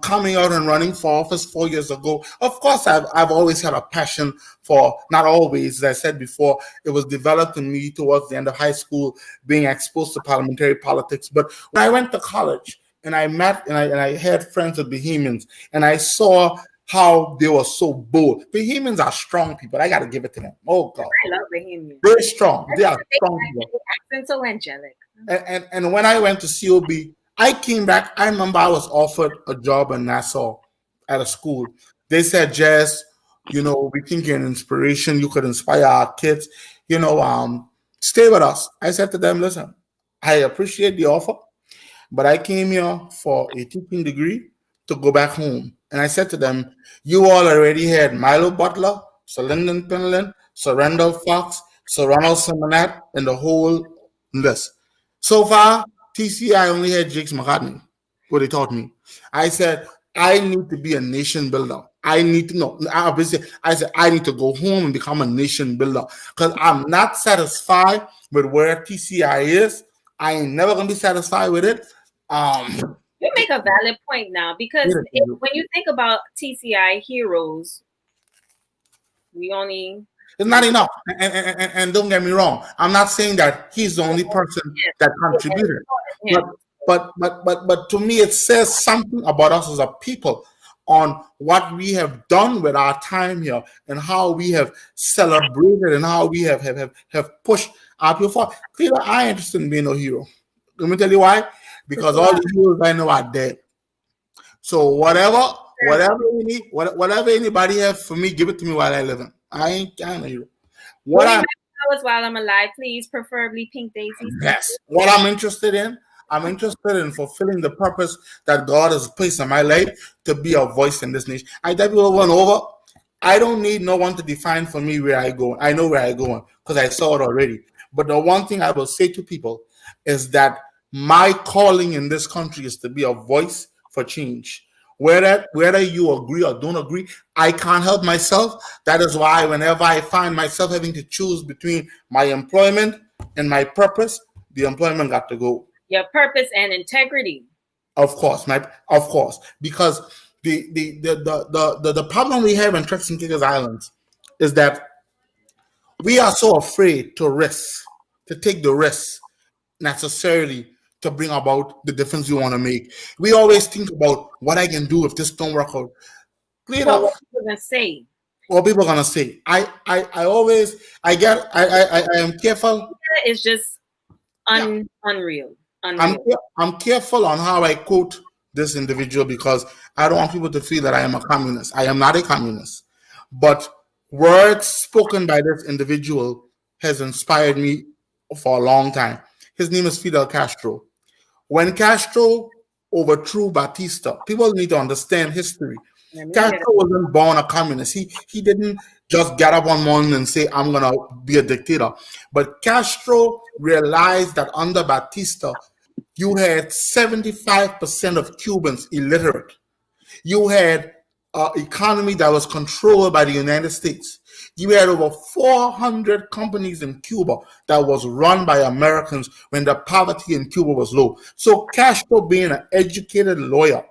Speaker 2: coming out and running for office 4 years ago, of course, I've always had a passion for, not always, as I said before, it was developed in me towards the end of high school, being exposed to parliamentary politics. But when I went to college and I met and I had friends with Bohemians, and I saw how they were so bold. Bohemians are strong people. I got to give it to them. Oh God,
Speaker 1: I love Bohemian.
Speaker 2: they're strong. They
Speaker 1: That's
Speaker 2: are
Speaker 1: what they
Speaker 2: strong
Speaker 1: like.
Speaker 2: people.
Speaker 1: They accent so angelic.
Speaker 2: And when I went to COB, I came back. I remember I was offered a job in Nassau at a school. They said, Jess, we think you're an inspiration. You could inspire our kids. Stay with us. I said to them, listen, I appreciate the offer, but I came here for a teaching degree to go back home. And I said to them, you all already had Milo Butler, Sir Lyndon Pinland, Sir Randolph Fox, Sir Ronald Simonet, and the whole list. So far, TCI only had Jakes McCartney, what they taught me. I said, I need to be a nation builder. I need to know. I said, I need to go home and become a nation builder because I'm not satisfied with where TCI is. I ain't never going to be satisfied with it.
Speaker 1: You make a valid point now because when you think about TCI heroes, we only
Speaker 2: it's not enough. And don't get me wrong. I'm not saying that he's the only person that contributed. But
Speaker 1: him.
Speaker 2: but to me, it says something about us as a people on what we have done with our time here and how we have celebrated and how we have pushed our people forward. Peter, I ain't interested in being a hero. Let me tell you why. Because all the heroes I know are dead. So whatever
Speaker 1: Sure.
Speaker 2: Whatever you need, whatever anybody have for me, give it to me while I live in. I ain't kind of you. What
Speaker 1: Bring
Speaker 2: I
Speaker 1: back flowers while I'm alive, please. Preferably pink daisies, please.
Speaker 2: Yes. What I'm interested in fulfilling the purpose that God has placed in my life to be a voice in this nation. I tell you over and over, I don't need no one to define for me where I go. I know where I go because I saw it already. But the one thing I will say to people is that my calling in this country is to be a voice for change. Whether you agree or don't agree, I can't help myself. That is why whenever I find myself having to choose between my employment and my purpose, the employment got to go.
Speaker 1: Your purpose and integrity.
Speaker 2: Of course, because the problem we have in Turks and Caicos Islands is that we are so afraid to take the risk necessarily to bring about the difference we want to make. We always think about what I can do if this don't work out.
Speaker 1: Or
Speaker 2: Cleta,
Speaker 1: what people gonna say.
Speaker 2: what people gonna say? I always I am careful.
Speaker 1: That is just
Speaker 2: Yeah,
Speaker 1: unreal. Unreal.
Speaker 2: I'm careful on how I quote this individual because I don't want people to feel that I am a communist. I am not a communist, but words spoken by this individual has inspired me for a long time. His name is Fidel Castro. When Castro overthrew Batista, people need to understand history.
Speaker 1: Let me hear that.
Speaker 2: Castro wasn't born a communist. He didn't just get up one morning and say, I'm gonna be a dictator. But Castro realized that under Batista, you had 75% of Cubans illiterate. You had an economy that was controlled by the United States. You had over 400 companies in Cuba that was run by Americans when the poverty in Cuba was low. So Castro, being an educated lawyer,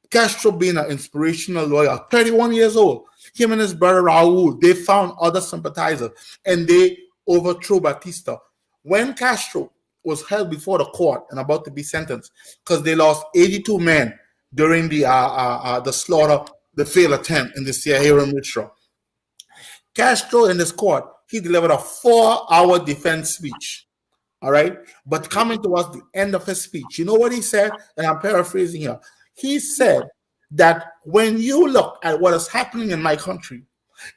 Speaker 2: Castro being an inspirational lawyer, 31 years old, him and his brother Raul, they found other sympathizers and they overthrew Batista. When Castro was held before the court and about to be sentenced, because they lost 82 men during the slaughter, the failed attempt in the Sierra Mitra. Castro in this court, he delivered a 4-hour defense speech. All right. But coming towards the end of his speech, you know what he said? And I'm paraphrasing here. He said that when you look at what is happening in my country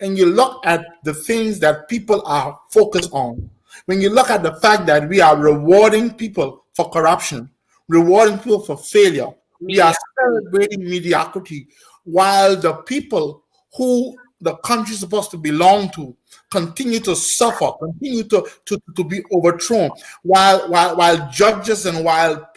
Speaker 2: and you look at the things that people are focused on, when you look at the fact that we are rewarding people for corruption, rewarding people for failure, we are
Speaker 1: Media.
Speaker 2: celebrating mediocrity while the people who the country is supposed to belong to continue to suffer, continue to be overthrown, while judges and while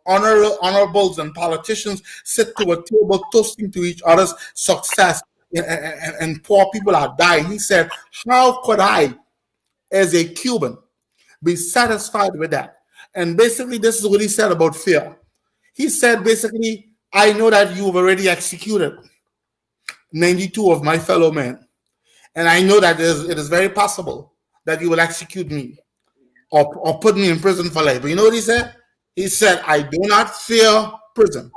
Speaker 2: honorables and politicians sit to a table toasting to each other's success, and poor people are dying. He said, "How could I, as a Cuban, be satisfied with that?" And basically, this is what he said about fear. He said, basically, I know that you've already executed 92 of my fellow men. And I know that it is very possible that you will execute me or put me in prison for life. But you know what he said? He said, I do not fear prison.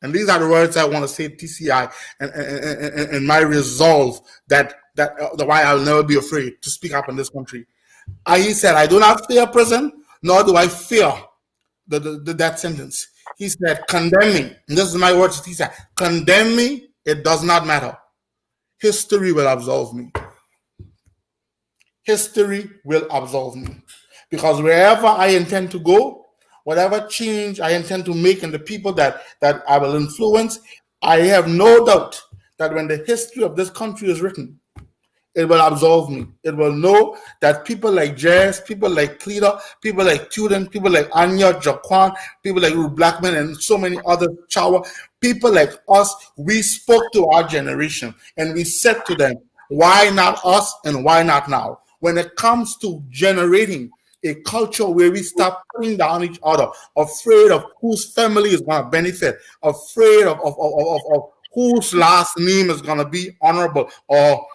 Speaker 2: And these are the words I want to say to TCI and my resolve that why I'll never be afraid to speak up in this country. He said, I do not fear prison, nor do I fear the death sentence. He said, condemn me. And this is my words. He said, condemn me. It does not matter. History will absolve me. History will absolve me. Because wherever I intend to go, whatever change I intend to make in the people that I will influence, I have no doubt that when the history of this country is written, it will absolve me. It will know that people like Jas, people like Cleta, people like Tudor, people like Anya, Jaquan, people like Ruth Blackman, and so many other Chawa, people like us, we spoke to our generation and we said to them, why not us and why not now? When it comes to generating a culture where we stop putting down each other, afraid of whose family is going to benefit, afraid of whose last name is going to be honorable, or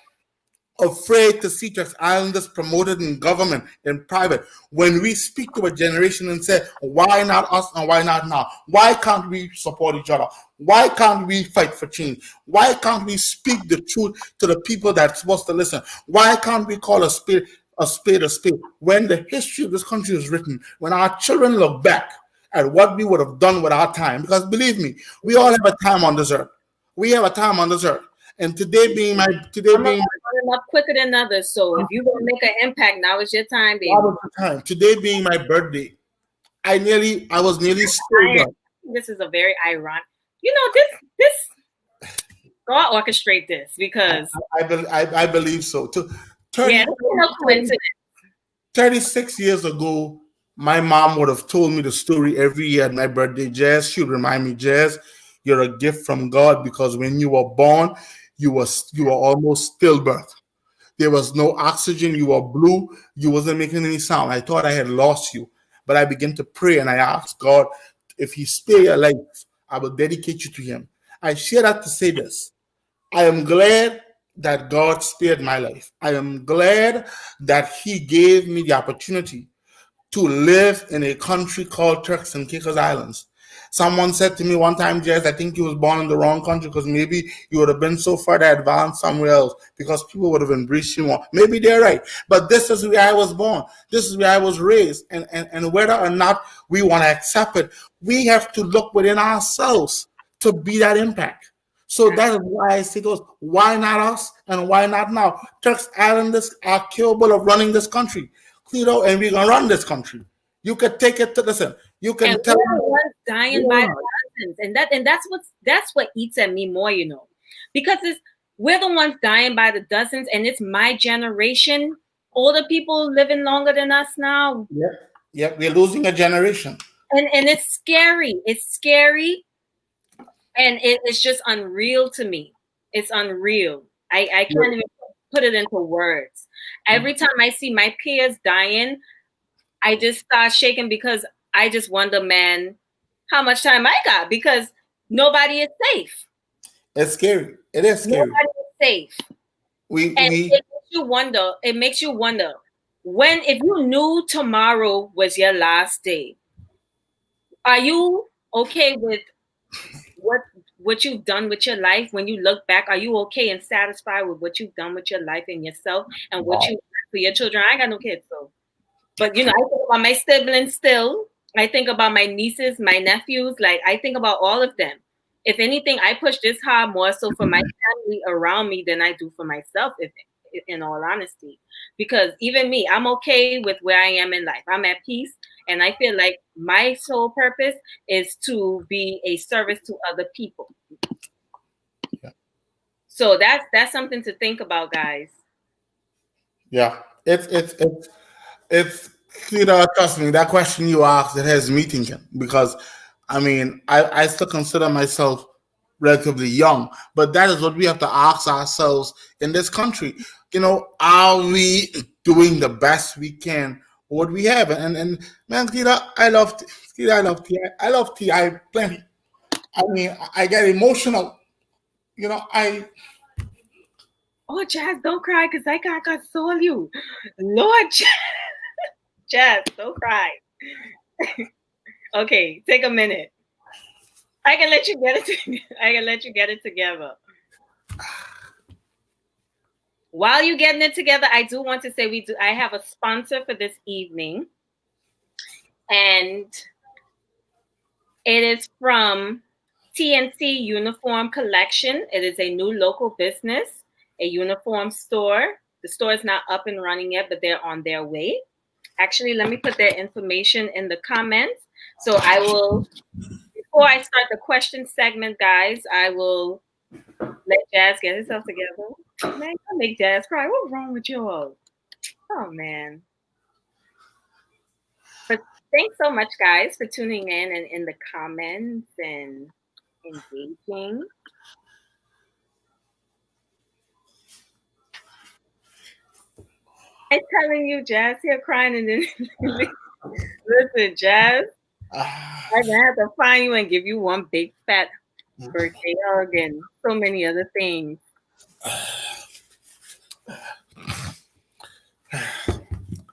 Speaker 2: afraid to see Turks Islanders promoted in government and private. When we speak to a generation and say, why not us and why not now? Why can't we support each other? Why can't we fight for change? Why can't we speak the truth to the people that's supposed to listen? Why can't we call a spade a spade a spade? When the history of this country is written, when our children look back at what we would have done with our time, because believe me, we all have a time on this earth. We have a time on this earth, and today being my today
Speaker 1: I'm
Speaker 2: being
Speaker 1: running up quicker than others. So if you're gonna make an impact, now is your time,
Speaker 2: my
Speaker 1: baby.
Speaker 2: time. Today being my birthday, I was nearly
Speaker 1: I
Speaker 2: stillborn.
Speaker 1: This is a very ironic. You know, this God orchestrate this because
Speaker 2: I believe so. To
Speaker 1: yeah,
Speaker 2: 30,
Speaker 1: this is no coincidence.
Speaker 2: 36 years ago, my mom would have told me the story every year at my birthday. Jazz, she would remind me, Jazz, you're a gift from God because when you were born, you were almost stillbirth. There was no oxygen. You were blue. You wasn't making any sound. I thought I had lost you, but I began to pray and I asked God, if He stay alive, I will dedicate you to Him. I share that to say this. I am glad that God spared my life. I am glad that He gave me the opportunity to live in a country called Turks and Caicos Islands. Someone said to me one time, Jess, I think you was born in the wrong country because maybe you would have been so far advanced somewhere else because people would have embraced you more. Maybe they're right. But this is where I was born. This is where I was raised. And whether or not we want to accept it, we have to look within ourselves to be that impact. So that is why I say those, why not us and why not now? Turks Islanders are capable of running this country. Cleta, and we're gonna run this country. You could take it to listen. You
Speaker 1: And
Speaker 2: can tell
Speaker 1: we're
Speaker 2: me
Speaker 1: the ones dying by
Speaker 2: yeah,
Speaker 1: the dozens. That's what eats at me more, you know. Because we're the ones dying by the dozens, and it's my generation, older people living longer than us now.
Speaker 2: yeah, yeah, we're losing a generation.
Speaker 1: And it's scary. It's scary and it's just unreal to me. It's unreal. I can't even put it into words. Every time I see my peers dying, I just start shaking because I just wonder, man, how much time I got because nobody is safe.
Speaker 2: It's scary. It is scary.
Speaker 1: Nobody is safe. And
Speaker 2: We
Speaker 1: it makes you wonder when if you knew tomorrow was your last day, are you okay with what what you've done with your life when you look back? Are you okay and satisfied with what you've done with your life and yourself and what you done for your children? I ain't got no kids, so but you know, I think about my siblings still. I think about my nieces, my nephews. Like I think about all of them. If anything, I push this hard more so for my family around me than I do for myself. If in all honesty, because even me, I'm okay with where I am in life. I'm at peace, and I feel like my sole purpose is to be a service to other people. So that's something to think about, guys.
Speaker 2: yeah. It's trust me, that question you asked it has me thinking because I mean I still consider myself relatively young, but that is what we have to ask ourselves in this country. Are we doing the best we can what we have? And man, Cleta, I love tea. I love tea. I plenty. I mean, I get emotional. I
Speaker 1: Oh, Jas, don't cry because I can't console you. Lord, Jas, don't cry. Okay, take a minute. I can let you get it. I can let you get it together. While you getting it together, I do want to say we do. I have a sponsor for this evening, and it is from TNC Uniform Collection. It is a new local business, a uniform store. The store is not up and running yet, but they're on their way. Actually, let me put their information in the comments. So I will, before I start the question segment, guys, I will let Jas get herself together. Man, don't make Jas cry. What's wrong with you all? Oh, man. But thanks so much, guys, for tuning in and in the comments and engaging. I'm telling you, Jas, you're crying and then listen, Jas, I'm gonna have to find you and give you one big fat birthday hug and so many other things.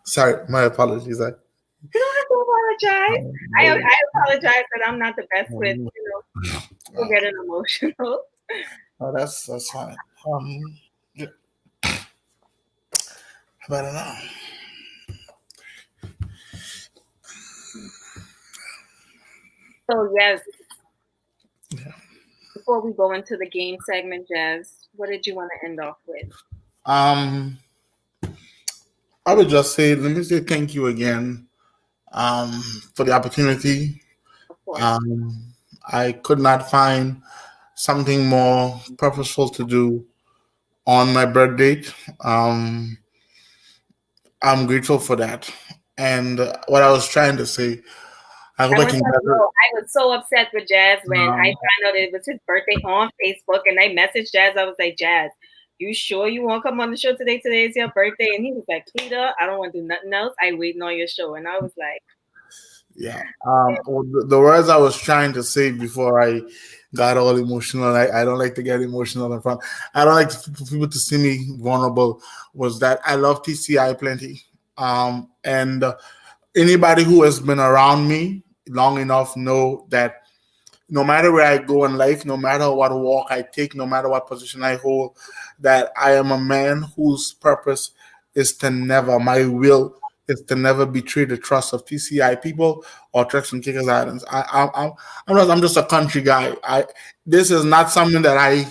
Speaker 2: sorry, my apologies.
Speaker 1: You don't have to apologize. I apologize that I'm not the best with, people getting emotional.
Speaker 2: Oh, that's fine. Yeah, I don't know.
Speaker 1: So yes, before we go into the game segment, Jazz, what did you want to end off with?
Speaker 2: Um, I would just say, let me say thank you again for the opportunity.
Speaker 1: Of course.
Speaker 2: Um, I could not find something more purposeful to do on my birth date. Um, I'm grateful for that. And what I was trying to say, I hope
Speaker 1: I
Speaker 2: I
Speaker 1: want
Speaker 2: can
Speaker 1: y'all to
Speaker 2: gather.
Speaker 1: know I was so upset with Jazz when I
Speaker 2: Um,
Speaker 1: found out it was his birthday on Facebook, and I messaged Jazz. I was like, Jazz, you sure you won't come on the show today? Today is your birthday. And he was like, Cleta, I don't want to do nothing else. I waiting on your show. And I was like,
Speaker 2: yeah. Well, the words I was trying to say before I got all emotional, I don't like to get emotional in front. I don't like for people to see me vulnerable, was that I love TCI plenty. And anybody who has been around me long enough know that no matter where I go in life, no matter what walk I take, no matter what position I hold, that I am a man whose purpose is to never, my will is to never betray the trust of TCI people or Turks and Caicos Islands. I'm just a country guy. This is not something that I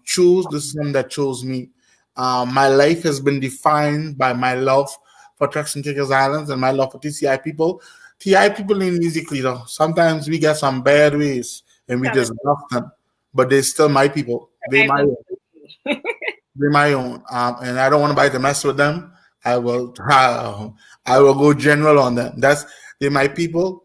Speaker 2: choose. This is something that chose me. My life has been defined by my love for Turks and Caicos Islands and my love for TCI people. TI people in musically though. Sometimes we get some bad ways and we
Speaker 1: tell it
Speaker 2: just love them, but they're still my people.
Speaker 1: I will do.
Speaker 2: They're my own. And I don't want anybody to mess with them. I will. I will go general on them. They're my people.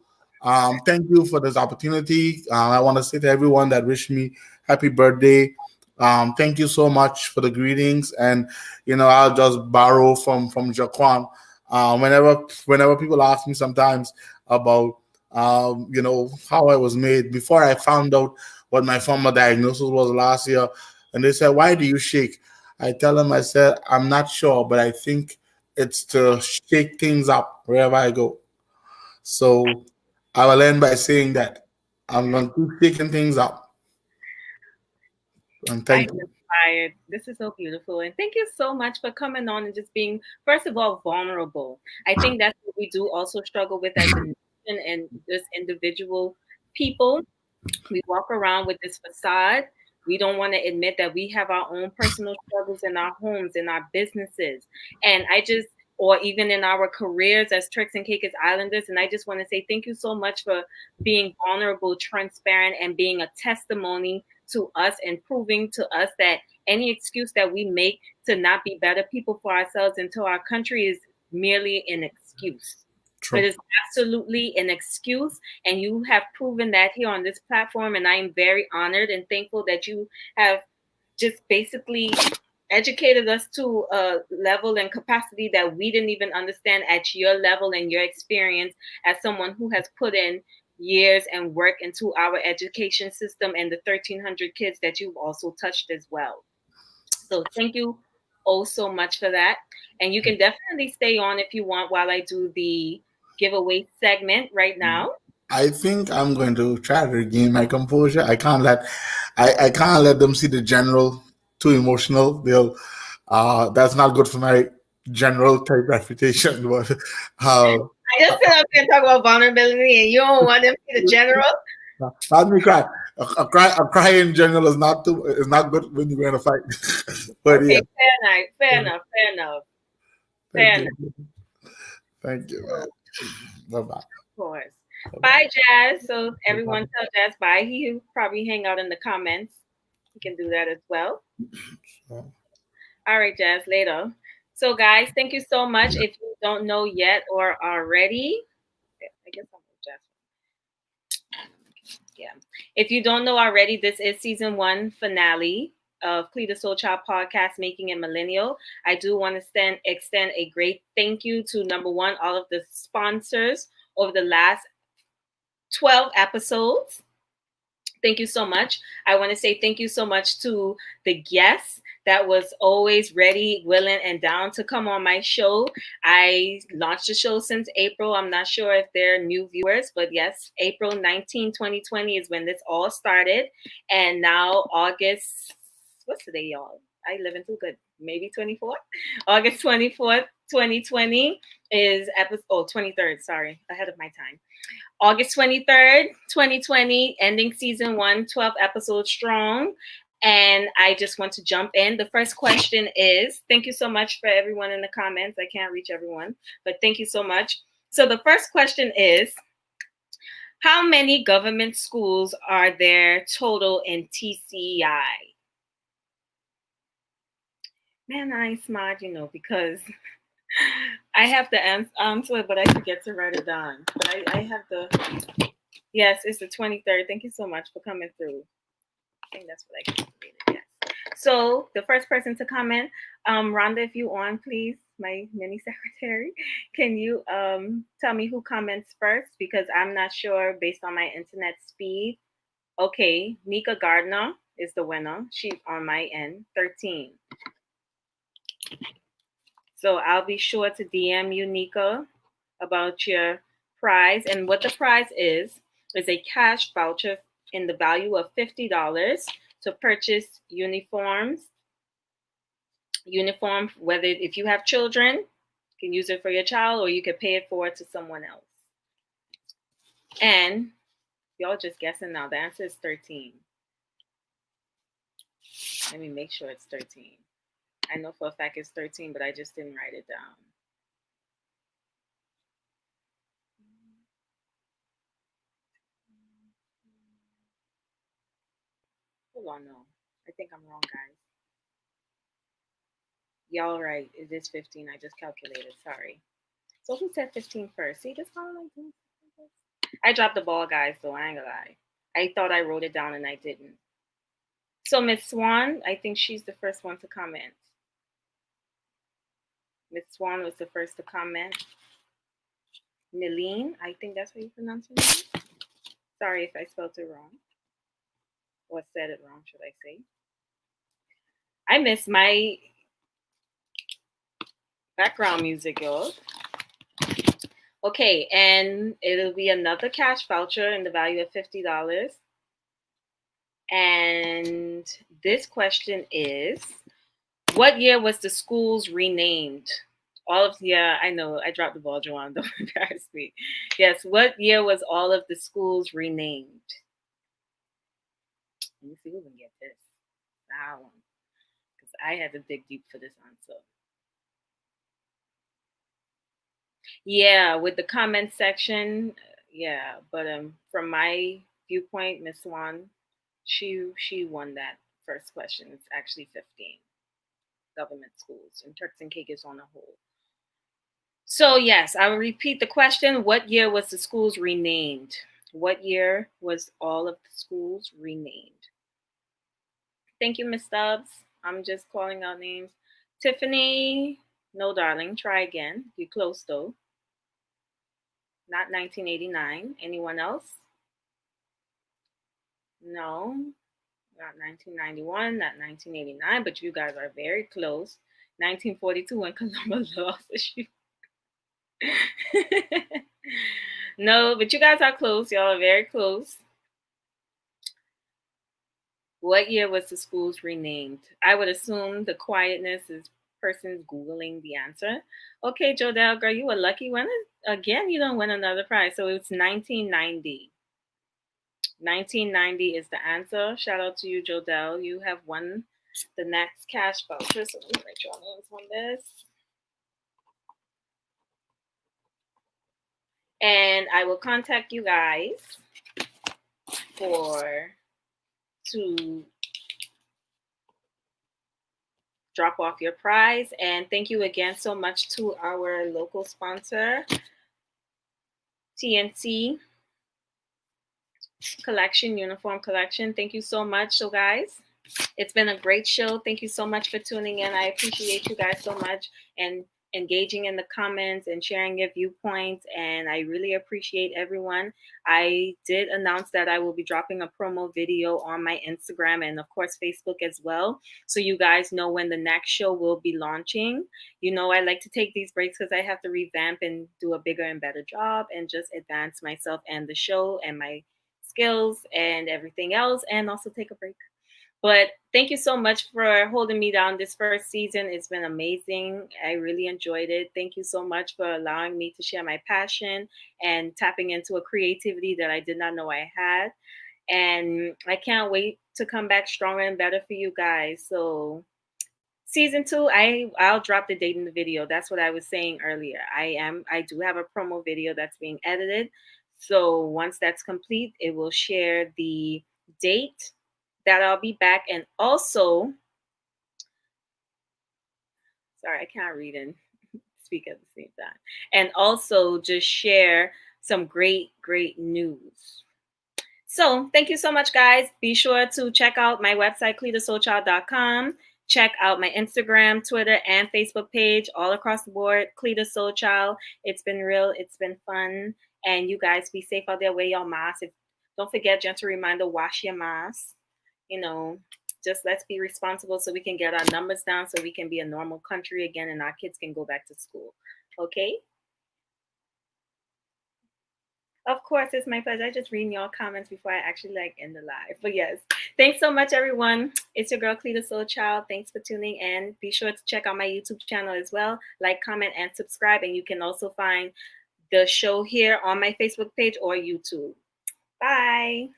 Speaker 2: Thank you for this opportunity. I want to say to everyone that wished me happy birthday. Thank you so much for the greetings, and I'll just borrow from Jaquan. Whenever people ask me sometimes about how I was made before I found out what my former diagnosis was last year, and they said, "Why do you shake?" I tell them, I said, "I'm not sure, but I think it's to shake things up wherever I go." So I will end by saying that I'm going to keep shaking things up. And
Speaker 1: I'm
Speaker 2: thank you.
Speaker 1: inspired. This is so beautiful. And thank you so much for coming on and just being, first of all, vulnerable. I think that's what we do also struggle with as a nation and just individual people. We walk around with this facade. We don't want to admit that we have our own personal struggles in our homes, in our businesses. And or even in our careers as Turks and Caicos Islanders. And I just want to say thank you so much for being vulnerable, transparent, and being a testimony to us and proving to us that any excuse that we make to not be better people for ourselves and to our country is merely an excuse. It
Speaker 2: True.
Speaker 1: is absolutely an excuse, and you have proven that here on this platform. And I am very honored and thankful that you have just basically educated us to a level and capacity that we didn't even understand at your level and your experience as someone who has put in years and work into our education system and the 1,300 kids that you've also touched as well. So thank you oh so much for that. And you can definitely stay on if you want while I do the giveaway segment right now.
Speaker 2: I think I'm going to try to regain my composure. I can't let them see the general too emotional. That's not good for my general type reputation. But uh,
Speaker 1: I just sit up here and talk about vulnerability, and you don't want them to see the general.
Speaker 2: not me cry. A cry in general is not good when you're in a fight. But yeah,
Speaker 1: Okay, fair enough, fair enough, fair enough, fair
Speaker 2: thank
Speaker 1: enough.
Speaker 2: you, thank you, man.
Speaker 1: So,
Speaker 2: Bye bye.
Speaker 1: of course.
Speaker 2: Bye
Speaker 1: Bye, Jazz. So
Speaker 2: bye.
Speaker 1: everyone tell Jazz bye. He'll probably hang out in the comments. He can do that as well. All right, Jazz, later. So, guys, thank you so much. If you don't know yet or already, I guess I'm with Jazz. Yeah. If you don't know already, this is season one finale of Cleta Soul Child podcast, Making It Millennial. I do want to extend a great thank you to number one, all of the sponsors over the last 12 episodes. Thank you so much. I want to say thank you so much to the guests that was always ready, willing, and down to come on my show. I launched the show since April. I'm not sure if they're new viewers, but yes, April 19, 2020 is when this all started. And now August, what's today, y'all? I live in too good. Maybe 24th? August 24th, 2020 is episode, oh, 23rd, sorry, ahead of my time. August 23rd, 2020, ending season one, 12 episodes strong. And I just want to jump in. The first question is, thank you so much for everyone in the comments. I can't reach everyone, but thank you so much. So the first question is, how many government schools are there total in TCI? Man, I ain't smart, because I have to answer it, but I forget to write it down. But I have the, yes, it's the 23rd. Thank you so much for coming through. I think that's what I calculated. Yes. So the first person to comment, Rhonda, if you on, please, my mini secretary, can you tell me who comments first? Because I'm not sure based on my internet speed. Okay, Nika Gardner is the winner. She's on my end, 13. So I'll be sure to DM you, Nika, about your prize. And what the prize is a cash voucher in the value of $50 to purchase uniform, whether if you have children, you can use it for your child or you can pay it forward to someone else. And y'all just guessing now. The answer is 13. Let me make sure it's 13. I know for a fact it's 13, but I just didn't write it down. Hold on, no. I think I'm wrong, guys. Y'all right. It is 15. I just calculated. Sorry. So who said 15 first? See, this how like this. I dropped the ball, guys, though. I ain't gonna lie. I thought I wrote it down and I didn't. So Miss Swan, I think she's the first one to comment. Miss Swan was the first to comment. Millennial, I think that's how you pronounce her name. Sorry if I spelled it wrong. Or said it wrong, should I say. I miss my background music, y'all. Okay, and it'll be another cash voucher in the value of $50. And this question is, what year was the schools renamed? Yeah, I know, I dropped the ball, Joanne, don't embarrass me. Yes, what year was all of the schools renamed? Let me see who can get this. That one. Because I had to dig deep for this answer. Yeah, with the comment section, yeah, but from my viewpoint, Miss Swan, she won that first question. It's actually 15 government schools, and Turks and Caicos on the whole. So yes, I will repeat the question. What year was the schools renamed? What year was all of the schools renamed? Thank you, Miss Stubbs. I'm just calling out names. Tiffany, no, darling, try again. You close though. Not 1989. Anyone else? No, not 1991, not 1989, but you guys are very close. 1942 when Columbus lost the shoe. No, but you guys are close. Y'all are very close. What year was the schools renamed? I would assume the quietness is persons Googling the answer. Okay, Jodelle, girl, you were lucky winner. Again, you don't win another prize. So it's 1990. 1990 is the answer. Shout out to you, Jodelle. You have won the next cash voucher. So let me write your names on this. And I will contact you guys to drop off your prize. And thank you again so much to our local sponsor, TNC Collection, Uniform Collection. Thank you so much. So guys, it's been a great show. Thank you so much for tuning in. I appreciate you guys so much and engaging in the comments and sharing your viewpoints. And I really appreciate everyone. I did announce that I will be dropping a promo video on my Instagram and of course Facebook as well. So you guys know when the next show will be launching. You know, I like to take these breaks because I have to revamp and do a bigger and better job and just advance myself and the show and my skills and everything else, and also take a break. But thank you so much for holding me down this first season. It's been amazing. I really enjoyed it. Thank you so much for allowing me to share my passion and tapping into a creativity that I did not know I had. And I can't wait to come back stronger and better for you guys. So season two, I'll drop the date in the video. That's what I was saying earlier. I do have a promo video that's being edited. So once that's complete, it will share the date that I'll be back, and also, sorry, I can't read and speak at the same time. And also just share some great news. So thank you so much, guys. Be sure to check out my website, cletasoulchild.com. Check out my Instagram, Twitter, and Facebook page all across the board, Cleta Soul Child. It's been real. It's been fun. And you guys be safe out there. Wear your mask. Don't forget, gentle reminder, wash your mask. You know, just let's be responsible so we can get our numbers down so we can be a normal country again and our kids can go back to school. Okay? Of course, it's my pleasure. I just reading your comments before I actually like end the live. But yes, thanks so much, everyone. It's your girl Cleta Soul Child. Thanks for tuning in. Be sure to check out my YouTube channel as well. Like, comment, and subscribe. And you can also find the show here on my Facebook page or YouTube. Bye.